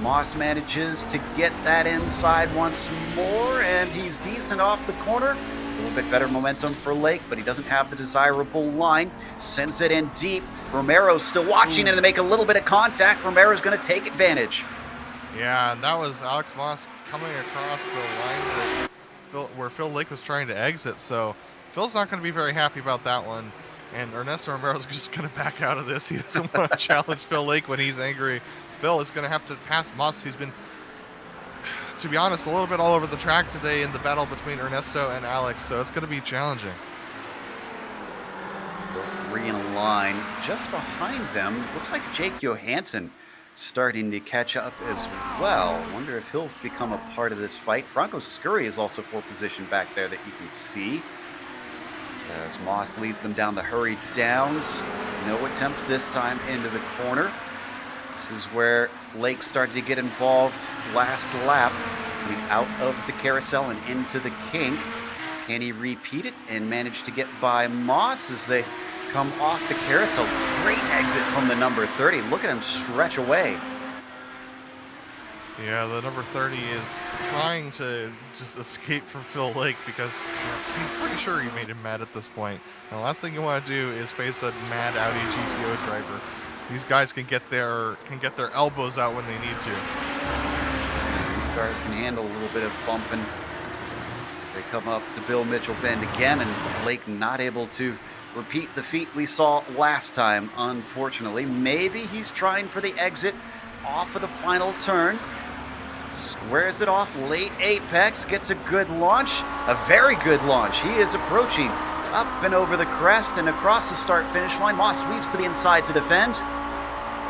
Moss manages to get that inside once more, and he's decent off the corner. A little bit better momentum for Lake, but he doesn't have the desirable line. Sends it in deep. Romero's still watching, and they make a little bit of contact. Romero's going to take advantage. Yeah, and that was Alex Moss coming across the line where Phil Lake was trying to exit, so Phil's not going to be very happy about that one. And Ernesto Romero's just going to back out of this. He doesn't want to challenge Phil Lake when he's angry. Phil is going to have to pass Moss, who's been, to be honest, a little bit all over the track today in the battle between Ernesto and Alex, so it's going to be challenging. Both 3 in a line. Just behind them, looks like Jake Johansson starting to catch up as well. Wonder if he'll become a part of this fight. Franco Scurry is also for position back there that you can see. As Moss leads them down the hurried downs. No attempt this time into the corner. This is where Lake started to get involved last lap, coming out of the carousel and into the kink. Can he repeat it and manage to get by Moss as they come off the carousel? Great exit from the number 30. Look at him stretch away. Yeah, the number 30 is trying to just escape from Phil Lake because he's pretty sure he made him mad at this point. And the last thing you want to do is face a mad Audi GTO driver. These guys can get their elbows out when they need to. These cars can handle a little bit of bumping as they come up to Bill Mitchell Bend again, and Lake not able to repeat the feat we saw last time, unfortunately. Maybe he's trying for the exit off of the final turn. Squares it off, late apex, gets a good launch, a very good launch. He is approaching up and over the crest and across the start-finish line. Moss weaves to the inside to defend.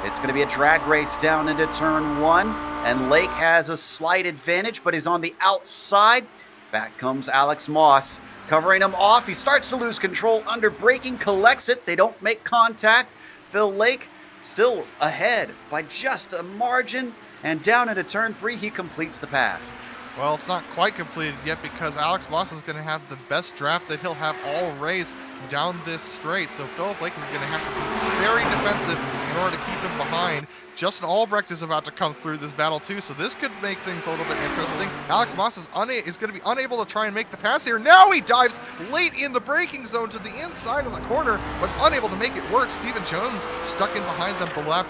It's going to be a drag race down into turn 1, and Lake has a slight advantage, but he's on the outside. Back comes Alex Moss, covering him off. He starts to lose control under braking, collects it. They don't make contact. Phil Lake still ahead by just a margin. And down into turn 3, he completes the pass. Well, it's not quite completed yet because Alex Moss is going to have the best draft that he'll have all race down this straight. So Philip Lake is going to have to be very defensive in order to keep him behind. Justin Albrecht is about to come through this battle too, so this could make things a little bit interesting. Alex Moss is going to be unable to try and make the pass here. Now he dives late in the braking zone to the inside of the corner, was unable to make it work. Stephen Jones stuck in behind them, the lap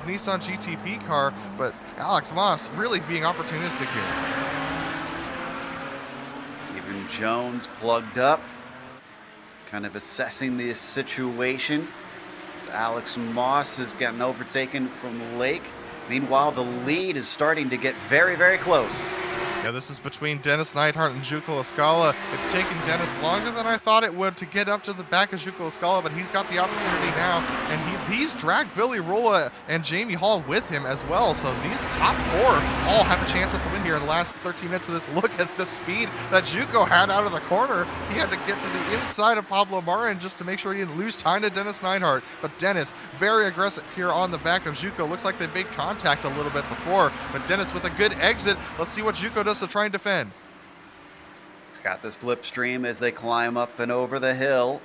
Nissan GTP car, but Alex Moss really being opportunistic here. Even Jones plugged up, kind of assessing the situation as Alex Moss has gotten overtaken from Lake. Meanwhile, the lead is starting to get very, very close. Yeah, this is between Dennis Neidhart and Juco Escala. It's taken Dennis longer than I thought it would to get up to the back of Juco Escala, but he's got the opportunity now, and he's dragged Billy Rolla and Jamie Hall with him as well, so these top 4 all have a chance at the win here in the last 13 minutes of this. Look at the speed that Juco had out of the corner. He had to get to the inside of Pablo Marin just to make sure he didn't lose time to Dennis Neidhart, but Dennis very aggressive here on the back of Juco. Looks like they made contact a little bit before, but Dennis with a good exit. Let's see what Juco does to try and defend. He's got the slipstream as they climb up and over the hill.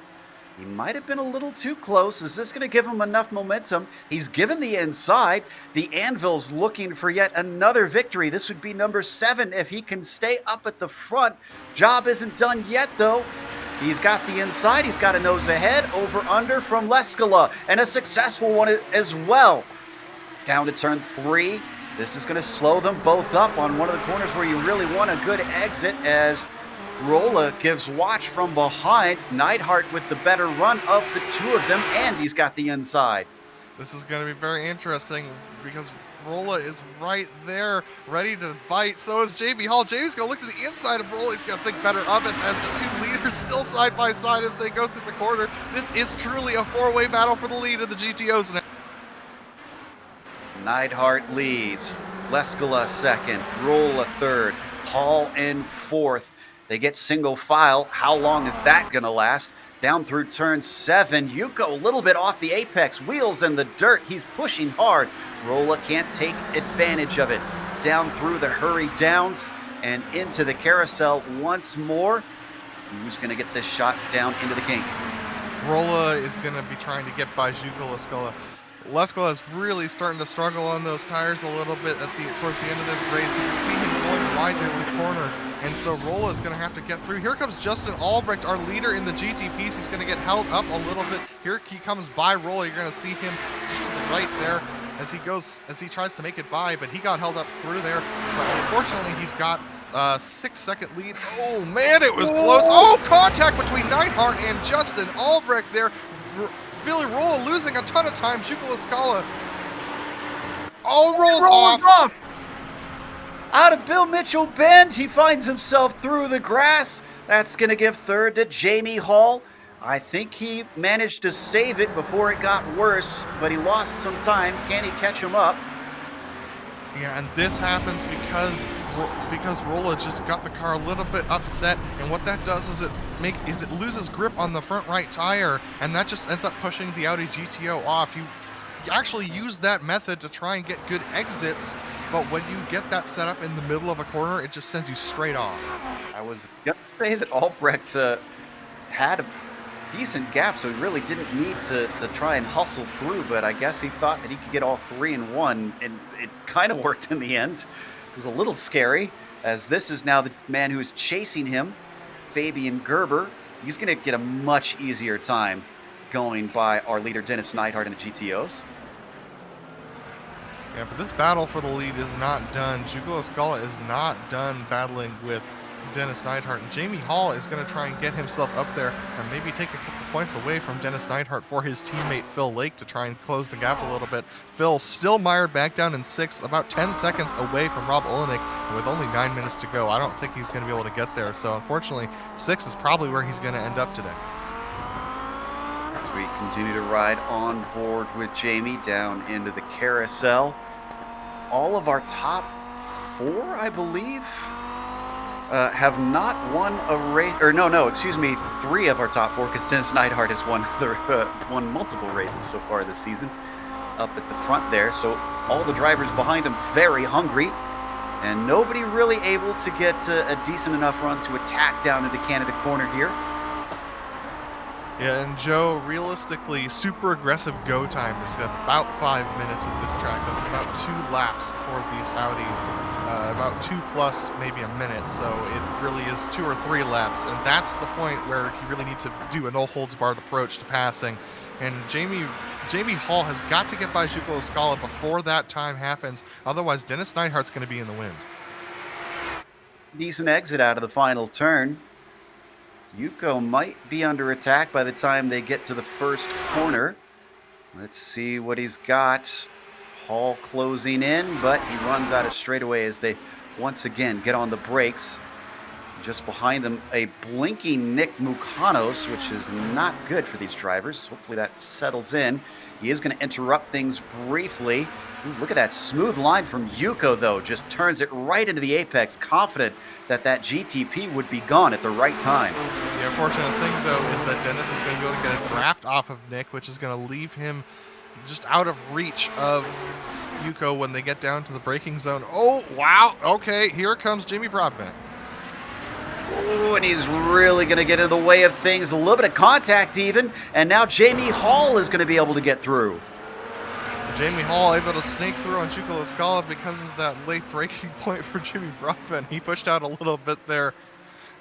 He might have been a little too close. Is this going to give him enough momentum? He's given the inside. The Anvil's looking for yet another victory. This would be number 7 if he can stay up at the front. Job isn't done yet, though. He's got the inside. He's got a nose ahead. Over under from Leskala, and a successful one as well. Down to turn 3. This is going to slow them both up on one of the corners where you really want a good exit, as Rolla gives watch from behind. Neidhart with the better run of the two of them, and he's got the inside. This is going to be very interesting because Rolla is right there, ready to bite. So is Jamie Hall. Jamie's going to look to the inside of Rolla. He's going to think better of it as the two leaders still side by side as they go through the corner. This is truly a 4-way battle for the lead of the GTOs now. Neidhart leads. Leskala second. Rolla third. Hall in fourth. They get single file. How long is that going to last? Down through turn 7. Yuko a little bit off the apex. Wheels in the dirt. He's pushing hard. Rolla can't take advantage of it. Down through the hurry downs and into the carousel once more. Who's going to get this shot down into the kink? Rolla is going to be trying to get by Juko Leskala. Leskala is really starting to struggle on those tires a little bit towards the end of this race. You can see him going wide there in the corner. And so Rolla is going to have to get through. Here comes Justin Albrecht, our leader in the GTPs. He's going to get held up a little bit. Here he comes by Rolla. You're going to see him just to the right there as he tries to make it by, but he got held up through there. But unfortunately, he's got a 6-second lead. Oh man, it was close. Oh, contact between Neidhart and Justin Albrecht there. Billy Rolla losing a ton of time. Juko Leskala. Oh, rolls off. Out of Bill Mitchell Bend, he finds himself through the grass. That's going to give third to Jamie Hall. I think he managed to save it before it got worse, but he lost some time. Can he catch him up? Yeah, and this happens because Rolla just got the car a little bit upset, and what that does is it loses grip on the front right tire, and that just ends up pushing the Audi GTO off. You actually use that method to try and get good exits, but when you get that set up in the middle of a corner, it just sends you straight off. I was going to say that Albrecht had a decent gap, so he really didn't need to try and hustle through, but I guess he thought that he could get all 3 in one, and it kind of worked in the end. It was a little scary, as this is now the man who is chasing him, Fabian Gerber. He's going to get a much easier time going by our leader Dennis Neidhart in the GTOs. Yeah, but this battle for the lead is not done. Juko Leskala is not done battling with Dennis Neidhart, and Jamie Hall is going to try and get himself up there and maybe take a couple points away from Dennis Neidhart for his teammate Phil Lake to try and close the gap a little bit. Phil still mired back down in 6th, about 10 seconds away from Rob Olenek, and with only 9 minutes to go, I don't think he's going to be able to get there. So unfortunately, 6th is probably where he's going to end up today. As we continue to ride on board with Jamie down into the carousel, all of our top 4, I believe, have not won a race, or excuse me, 3 of our top 4, because Dennis Neidhart has won multiple races so far this season up at the front there. So all the drivers behind him very hungry, and nobody really able to get a decent enough run to attack down into Canada corner here. Yeah, and Joe, realistically, super aggressive go time is about 5 minutes at this track. That's about 2 laps for these Audis, about 2 plus maybe a minute. So it really is 2 or 3 laps, and that's the point where you really need to do a no-holds-barred approach to passing. And Jamie Hall has got to get by Juko Leskala before that time happens. Otherwise, Dennis Neidhart's going to be in the wind. Decent exit out of the final turn. Yuko might be under attack by the time they get to the first corner. Let's see what he's got. Hall closing in, but he runs out of straightaway as they once again get on the brakes. Just behind them, a blinking Nick Mukanos, which is not good for these drivers. Hopefully that settles in. He is going to interrupt things briefly. Ooh, look at that smooth line from Yuko, though. Just turns it right into the apex, confident that GTP would be gone at the right time. The unfortunate thing, though, is that Dennis is going to be able to get a draft off of Nick, which is going to leave him just out of reach of Yuko when they get down to the braking zone. Oh, wow. Okay, here comes Jimmy Broadbent. Oh, and he's really going to get in the way of things. A little bit of contact even. And now Jamie Hall is going to be able to get through. So Jamie Hall able to snake through on Juco La Scala because of that late braking point for Jimmy Broadbent. He pushed out a little bit there.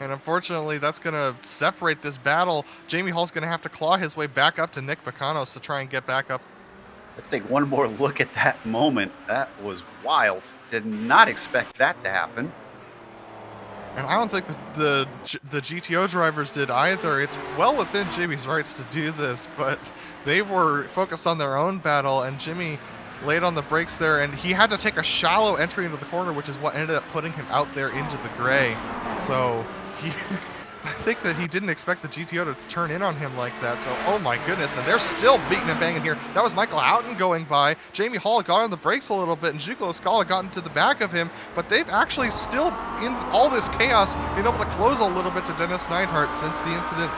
And unfortunately, that's going to separate this battle. Jamie Hall's going to have to claw his way back up to Nick Bacanos to try and get back up. Let's take one more look at that moment. That was wild. Did not expect that to happen. And I don't think the GTO drivers did either. It's well within Jimmy's rights to do this, but they were focused on their own battle, and Jimmy laid on the brakes there, and he had to take a shallow entry into the corner, which is what ended up putting him out there into the gray. So I think that he didn't expect the GTO to turn in on him like that. So, oh my goodness, and they're still beating and banging here. That was Michael Houghton going by. Jamie Hall got on the brakes a little bit, and Juco La Scala got into the back of him, but they've actually still, in all this chaos, been able to close a little bit to Dennis Neidhart since the incident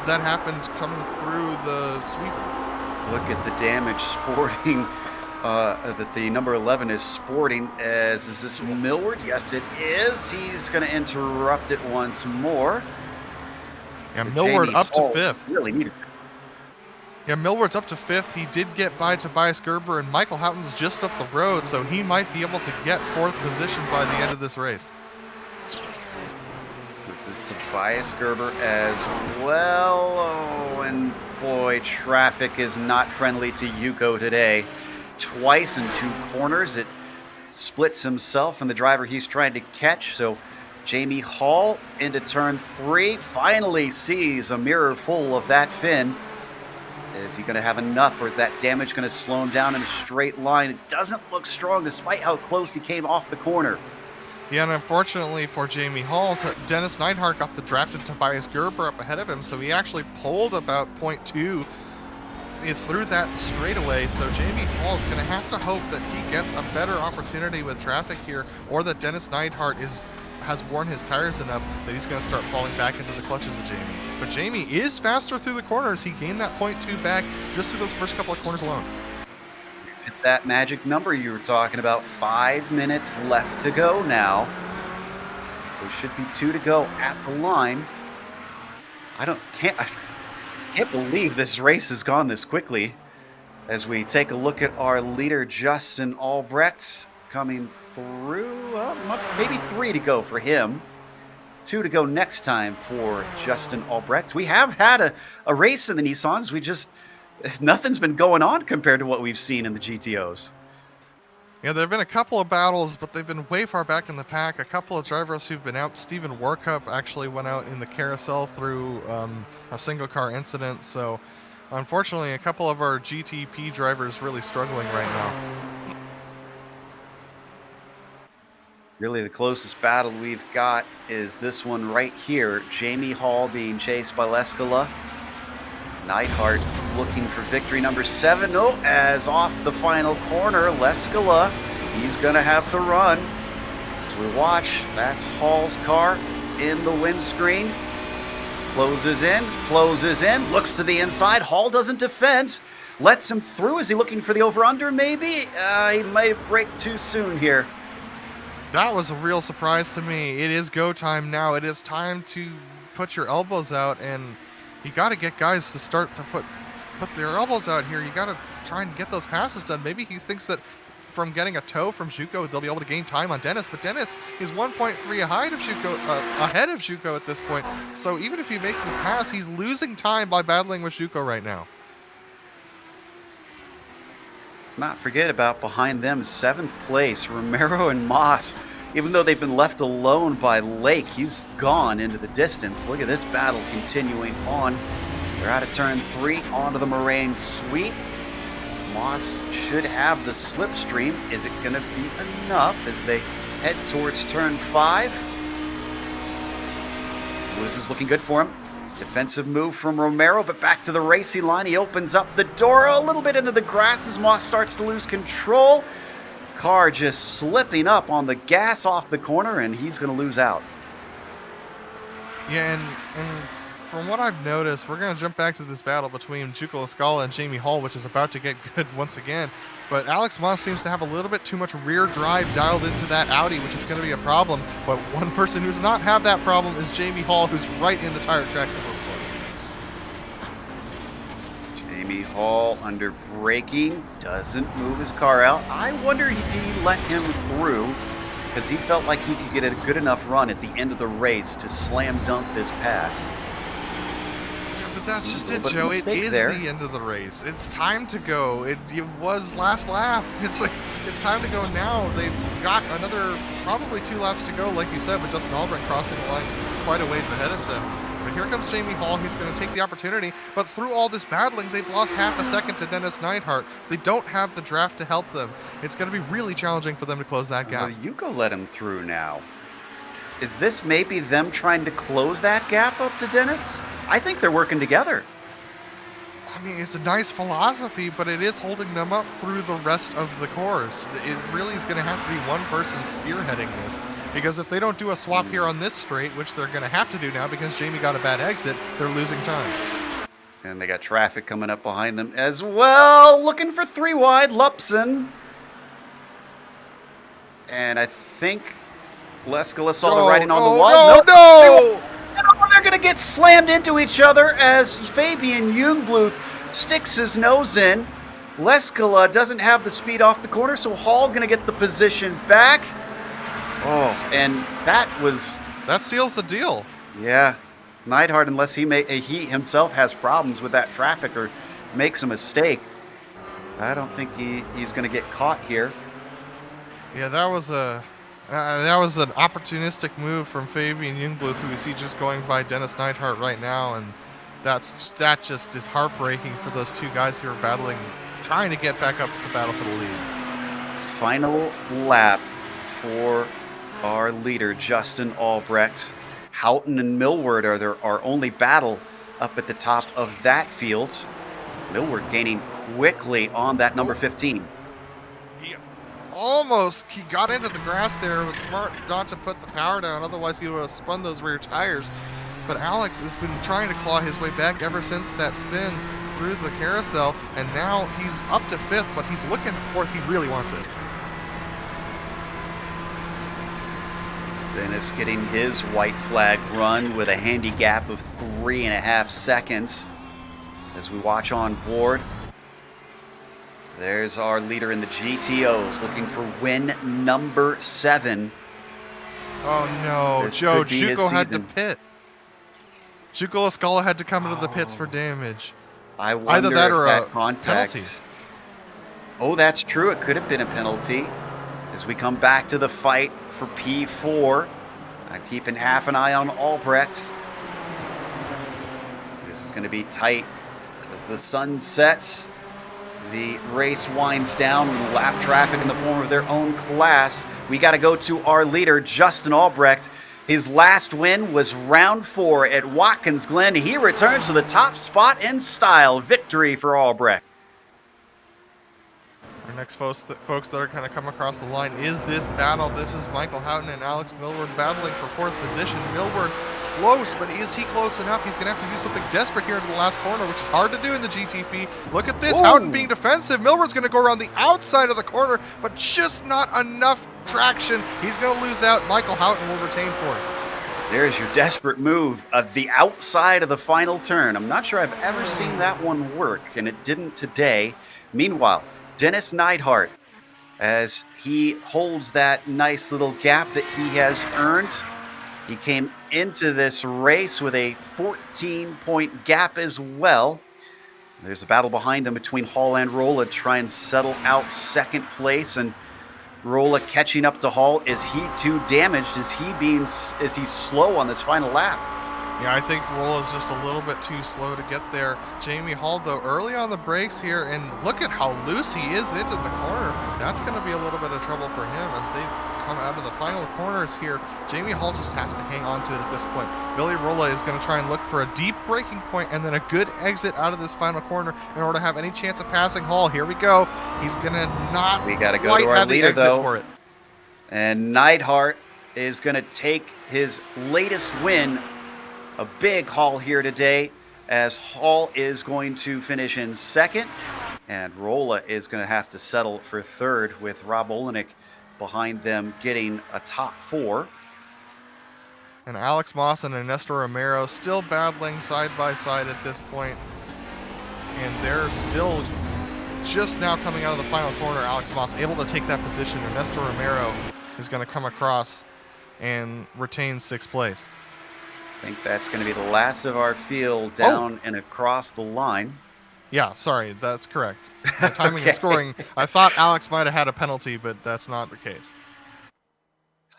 that happened coming through the sweeper. Look at the damage sporting. That the number 11 is sporting. Is this Millward? Yes, it is. He's going to interrupt it once more. Yeah, So Millward Jamie up Hall to 5th. Really needed. Yeah, Millward's up to 5th. He did get by Tobias Gerber, and Michael Houghton's just up the road, so he might be able to get 4th position by the end of this race. This is Tobias Gerber as well. Oh, and boy, traffic is not friendly to Yuko today. Twice in 2 corners, it splits himself and the driver he's trying to catch. So Jamie Hall into turn 3 finally sees a mirror full of that fin. Is he going to have enough, or is that damage going to slow him down in a straight line? It doesn't look strong despite how close he came off the corner. Yeah, and unfortunately for Jamie Hall, Dennis Neidhart got the drafted Tobias Gerber up ahead of him, so he actually pulled about 0.2 through that straightaway. So Jamie Hall is going to have to hope that he gets a better opportunity with traffic here, or that Dennis Neidhart has worn his tires enough that he's going to start falling back into the clutches of Jamie. But Jamie is faster through the corners. He gained that 0.2 back just through those first couple of corners alone. Hit that magic number you were talking about. 5 minutes left to go now. So should be 2 to go at the line. I can't believe this race has gone this quickly. As we take a look at our leader, Justin Albrecht, coming through. Maybe 3 to go for him. 2 to go next time for Justin Albrecht. We have had a race in the Nissans. Nothing's been going on compared to what we've seen in the GTOs. Yeah, there have been a couple of battles, but they've been way far back in the pack. A couple of drivers who've been out. Stephen Warkup actually went out in the carousel through a single car incident. So unfortunately, a couple of our GTP drivers really struggling right now. Really, the closest battle we've got is this one right here. Jamie Hall being chased by Lescala. Neidhart looking for victory number 7. Oh, as off the final corner, Lescala, he's going to have to run. As we watch, that's Hall's car in the windscreen. Closes in, looks to the inside. Hall doesn't defend. Lets him through. Is he looking for the over-under, maybe? He might break too soon here. That was a real surprise to me. It is go time now. It is time to put your elbows out, and you got to get guys to start to put their elbows out here. You got to try and get those passes done. Maybe he thinks that from getting a tow from Juco, they'll be able to gain time on Dennis, but Dennis is 1.3 ahead of Juco at this point. So even if he makes this pass, he's losing time by battling with Juco right now. Let's not forget about behind them, 7th place, Romero and Moss. Even though they've been left alone by Lake, he's gone into the distance. Look at this battle continuing on. They're out of turn 3 onto the Moraine sweep. Moss should have the slipstream. Is it going to be enough as they head towards turn 5? Lewis is looking good for him. Defensive move from Romero, but back to the racing line. He opens up the door a little bit into the grass as Moss starts to lose control. Car just slipping up on the gas off the corner, and he's going to lose out. Yeah, and from what I've noticed, we're going to jump back to this battle between Juco Escala and Jamie Hall, which is about to get good once again. But Alex Moss seems to have a little bit too much rear drive dialed into that Audi, which is going to be a problem. But one person who's not have that problem is Jamie Hall, who's right in the tire tracks of this one. Jamie Hall under braking, doesn't move his car out. I wonder if he let him through because he felt like he could get a good enough run at the end of the race to slam dunk this pass. But that's just it, Joe. It is the end of the race. It's time to go. It was last lap. It's time to go now. They've got another probably 2 laps to go, like you said, with Justin Albrecht crossing the line quite a ways ahead of them. But here comes Jamie Hall. He's going to take the opportunity. But through all this battling, they've lost half a second to Dennis Neidhart. They don't have the draft to help them. It's going to be really challenging for them to close that gap. Well, you go let him through now. Is this maybe them trying to close that gap up to Dennis? I think they're working together. I mean, it's a nice philosophy, but it is holding them up through the rest of the course. It really is going to have to be one person spearheading this, because if they don't do a swap here on this straight, which they're going to have to do now because Jamie got a bad exit, they're losing time. And they got traffic coming up behind them as well. Looking for 3 wide, Lupson. And I think Leskala saw the writing on the wall. No! They're going to get slammed into each other as Fabian Jungbluth sticks his nose in. Leskala doesn't have the speed off the corner, so Hall going to get the position back. Oh, and that seals the deal. Yeah. Neidhart, unless he himself has problems with that traffic or makes a mistake, I don't think he's going to get caught here. Yeah, that was an opportunistic move from Fabian Jungbluth, who we see just going by Dennis Neidhart right now, and that just is heartbreaking for those 2 guys who are battling, trying to get back up to the battle for the lead. Final lap for our leader, Justin Albrecht. Houghton and Millward are our only battle up at the top of that field. Millward gaining quickly on that number 15. He got into the grass there. It was smart not to put the power down, otherwise he would have spun those rear tires. But Alex has been trying to claw his way back ever since that spin through the carousel, and now he's up to 5th, but he's looking at 4th. He really wants it. Dennis getting his white flag run with a handy gap of 3.5 seconds. As we watch on board, there's our leader in the GTOs looking for win number 7. Oh no, This Joe, could be his Juco had to season. pit. Juco Escala had to come into the pits for damage. I wonder Either that if or that a contact. penalty. Oh, that's true. It could have been a penalty. As we come back to the fight for P4, I'm keeping half an eye on Albrecht. This is going to be tight as the sun sets. The race winds down with lap traffic in the form of their own class. We got to go to our leader, Justin Albrecht. His last win was round 4 at Watkins Glen. He returns to the top spot in style. Victory for Albrecht. Our next folks that are going to come across the line is this battle. This is Michael Houghton and Alex Millward battling for 4th position. Millward close, but is he close enough? He's going to have to do something desperate here into the last corner, which is hard to do in the GTP. Look at this, Ooh. Houghton being defensive. Millward's going to go around the outside of the corner, but just not enough traction. He's going to lose out. Michael Houghton will retain for it. There's your desperate move of the outside of the final turn. I'm not sure I've ever seen that one work, and it didn't today. Meanwhile, Dennis Neidhart, as he holds that nice little gap that he has earned. He came into this race with a 14-point gap as well. There's a battle behind them between Hall and Rolla to try and settle out 2nd place, and Rolla catching up to Hall. Is he too damaged? Is he slow on this final lap? Yeah, I think Rolla's just a little bit too slow to get there. Jamie Hall, though, early on the brakes here, and look at how loose he is into the corner. That's going to be a little bit of trouble for him as they come out of the final corners here. Jamie Hall just has to hang on to it at this point. Billy Rolla is going to try and look for a deep braking point and then a good exit out of this final corner in order to have any chance of passing Hall. Here we go. He's going to not We got to go quite to our have the leader, exit though. for it. And Neidhart is going to take his latest win A big haul here today, as Hall is going to finish in second, and Rolla is going to have to settle for third, with Rob Olenek behind them getting a top 4. And Alex Moss and Ernesto Romero still battling side by side at this point. And they're still just now coming out of the final corner. Alex Moss able to take that position. Ernesto Romero is going to come across and retain 6th place. I think that's going to be the last of our field down and across the line. Yeah, sorry, that's correct. The timing Okay. and scoring, I thought Alex might have had a penalty, but that's not the case.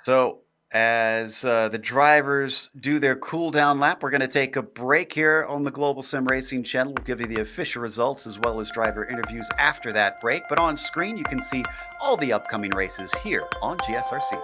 So as the drivers do their cool down lap, we're going to take a break here on the Global Sim Racing channel. We'll give you the official results as well as driver interviews after that break. But on screen, you can see all the upcoming races here on GSRC.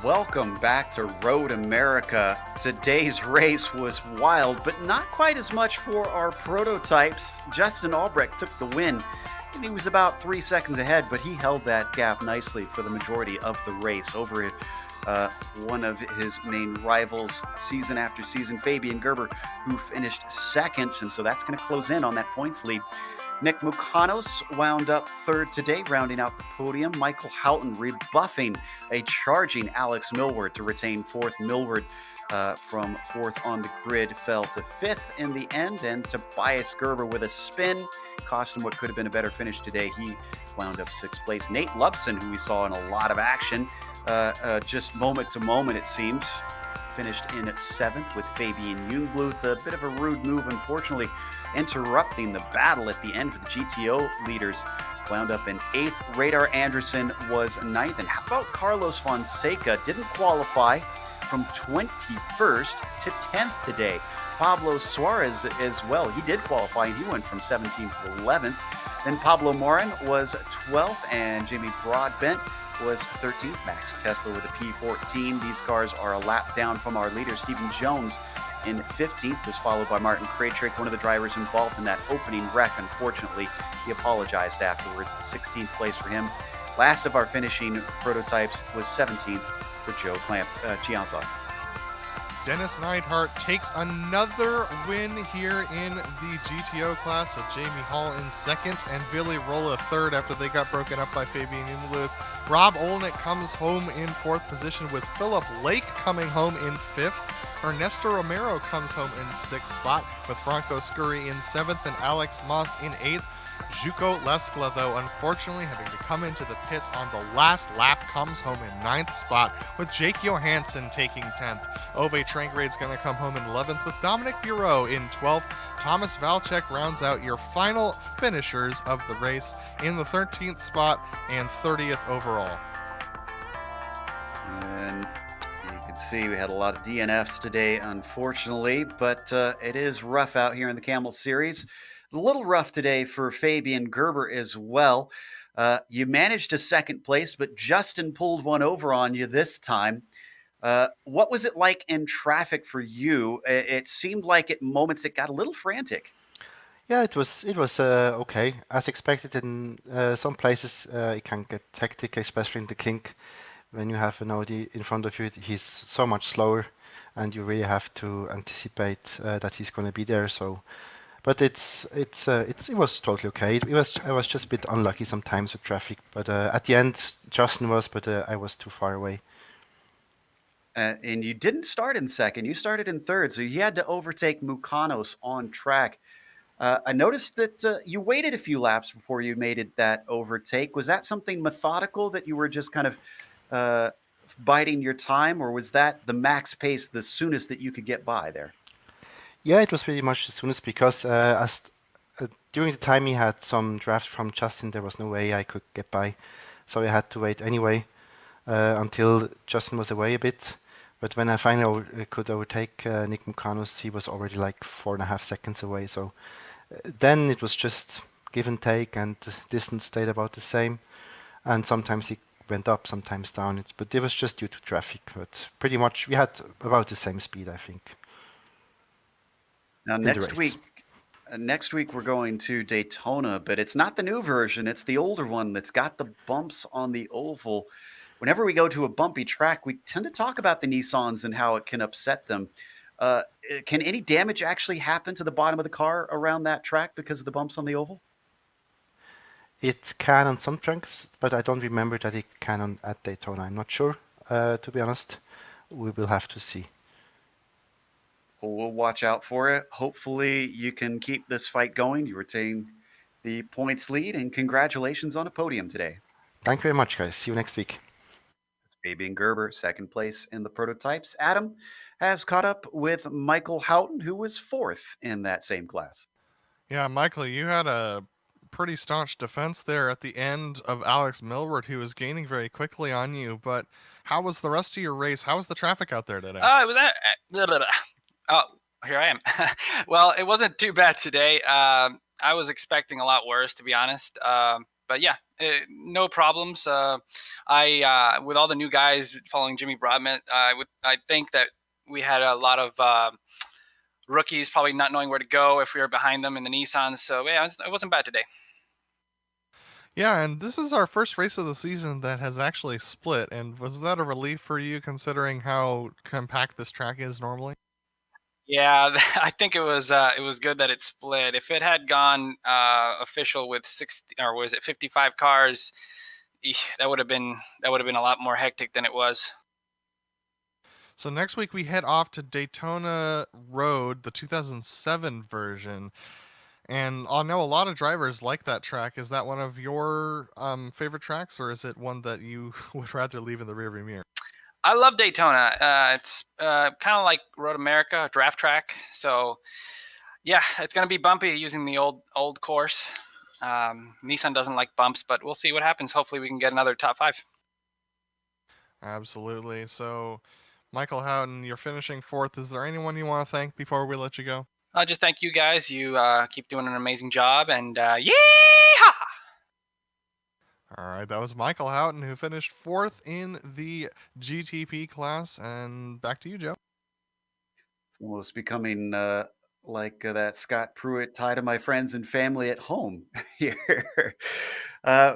Welcome back to Road America. Today's race was wild, but not quite as much for our prototypes. Justin Albrecht took the win, and he was about 3 seconds ahead, but he held that gap nicely for the majority of the race over one of his main rivals season after season, Fabian Gerber, who finished second, and so that's going to close in on that points lead. Nick Mukanos wound up third today, rounding out the podium. Michael Houghton rebuffing a charging Alex Millward to retain fourth. Millward from fourth on the grid fell to fifth in the end, and Tobias Gerber with a spin cost him what could have been a better finish today. He wound up sixth place. Nate Lubson, who we saw in a lot of action, just moment to moment it seems, finished in seventh with Fabian Jungbluth. A bit of a rude move, unfortunately, interrupting the battle at the end for the GTO leaders. Wound up in eighth. Radar Anderson was ninth. And how about Carlos Fonseca? Didn't qualify from 21st to 10th today. Pablo Suarez as well. He did qualify, and he went from 17th to 11th. Then Pablo Morin was 12th, and Jimmy Broadbent was 13th. Max Kessler with a P14. These cars are a lap down from our leader, Stephen Jones, in 15th, was followed by Martin Krajcik, one of the drivers involved in that opening wreck. Unfortunately, he apologized afterwards. 16th place for him. Last of our finishing prototypes was 17th for Joe Ciampa. Dennis Neidhart takes another win here in the GTO class with Jamie Hall in second and Billy Rolla third after they got broken up by Fabian Umluth. Rob Olnick comes home in fourth position with Philip Lake coming home in fifth. Ernesto Romero comes home in sixth spot with Franco Scurry in seventh and Alex Moss in eighth. Juko Leskla, though, unfortunately having to come into the pits on the last lap, comes home in ninth spot with Jake Johansson taking 10th. Ove Trangrade's going to come home in 11th with Dominic Bureau in 12th. Thomas Valchek rounds out your final finishers of the race in the 13th spot and 30th overall. And you can see we had a lot of DNFs today, unfortunately, but it is rough out here in the Camel Series. A little rough today for Fabian Gerber as well. You managed a second place, but Justin pulled one over on you this time. What was it like in traffic for you? It seemed like at moments it got a little frantic. Yeah, it was okay. As expected, in some places it can get hectic, especially in the kink. When you have an Audi in front of you, he's so much slower, and you really have to anticipate that he's going to be there. So, but it was totally okay. I was just a bit unlucky sometimes with traffic, but at the end Justin was, but I was too far away. And you didn't start in second; you started in third, so you had to overtake Mukanos on track. I noticed that you waited a few laps before you made it that overtake. Was that something methodical that you were just kind of biding your time, or was that the max pace, the soonest that you could get by there? Yeah, it was pretty much the soonest because during the time he had some draft from Justin, there was no way I could get by, so I had to wait anyway until Justin was away a bit. But when I finally could overtake Nick Mukanos, he was already like 4.5 seconds away. So then it was just give and take, and the distance stayed about the same. And sometimes he went up, sometimes down. But it was just due to traffic. But pretty much we had about the same speed, I think. Now next week we're going to Daytona, but it's not the new version. It's the older one that's got the bumps on the oval. Whenever we go to a bumpy track, we tend to talk about the Nissans and how it can upset them. Can any damage actually happen to the bottom of the car around that track because of the bumps on the oval? It can on some tracks, but I don't remember that it can at Daytona. I'm not sure, to be honest. We will have to see. Well, we'll watch out for it. Hopefully you can keep this fight going. You retain the points lead, and congratulations on a podium today. Thank you very much, guys. See you next week. Fabian Gerber, second place in the prototypes. Adam has caught up with Michael Houghton, who was fourth in that same class. Yeah, Michael, you had a pretty staunch defense there at the end of Alex Milward, who was gaining very quickly on you. But how was the rest of your race? How was the traffic out there today? It was oh, here I am. Well, it wasn't too bad today. I was expecting a lot worse, to be honest. But yeah, no problems. I with all the new guys following Jimmy Broadman, I think that we had a lot of rookies probably not knowing where to go if we were behind them in the Nissan. So yeah, it wasn't bad today. Yeah, and this is our first race of the season that has actually split. And was that a relief for you, considering how compact this track is normally? Yeah, I think it was good that it split. If it had gone official with 60 or was it 55 cars, that would have been a lot more hectic than it was. So next week we head off to Daytona Road, the 2007 version. And I know a lot of drivers like that track. Is that one of your favorite tracks, or is it one that you would rather leave in the rearview mirror? I love Daytona. It's kind of like Road America, a draft track. So, yeah, it's going to be bumpy using the old course. Nissan doesn't like bumps, but we'll see what happens. Hopefully we can get another top 5. Absolutely. So, Michael Houghton, you're finishing fourth. Is there anyone you want to thank before we let you go? I'll just thank you guys. You keep doing an amazing job, and yeehaw! All right, that was Michael Houghton, who finished fourth in the GTP class. And back to you, Joe. It's almost becoming like that Scott Pruitt tie to my friends and family at home here.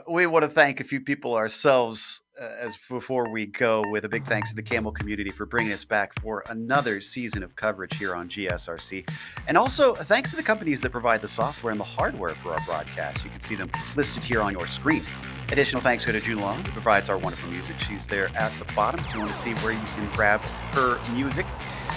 We want to thank a few people ourselves as before we go, with a big thanks to the Kamel community for bringing us back for another season of coverage here on GSRC. And also, thanks to the companies that provide the software and the hardware for our broadcast. You can see them listed here on your screen. Additional thanks go to June Long, who provides our wonderful music. She's there at the bottom if you want to see where you can grab her music.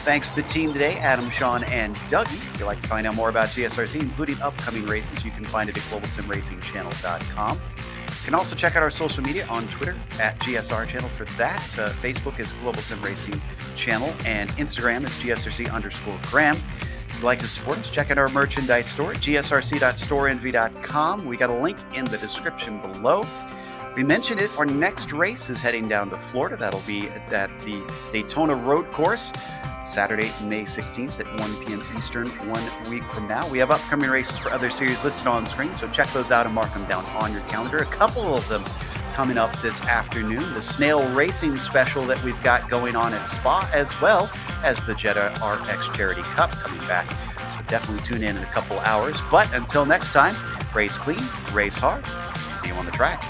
Thanks to the team today, Adam, Sean, and Dougie. If you'd like to find out more about GSRC, including upcoming races, you can find it at globalsimracingchannel.com. You can also check out our social media on Twitter at GSR Channel for that. Facebook is Global Sim Racing Channel, and Instagram is GSRC_Graham. If you'd like to support us, check out our merchandise store at gsrc.storeenvy.com. We got a link in the description below. We mentioned it, our next race is heading down to Florida. That'll be at the Daytona Road Course, Saturday, May 16th at 1 p.m. Eastern, 1 week from now. We have upcoming races for other series listed on the screen, so check those out and mark them down on your calendar. A couple of them coming up this afternoon. The Snail Racing Special that we've got going on at Spa, as well as the Jetta RX Charity Cup coming back. So definitely tune in a couple hours. But until next time, race clean, race hard. See you on the track.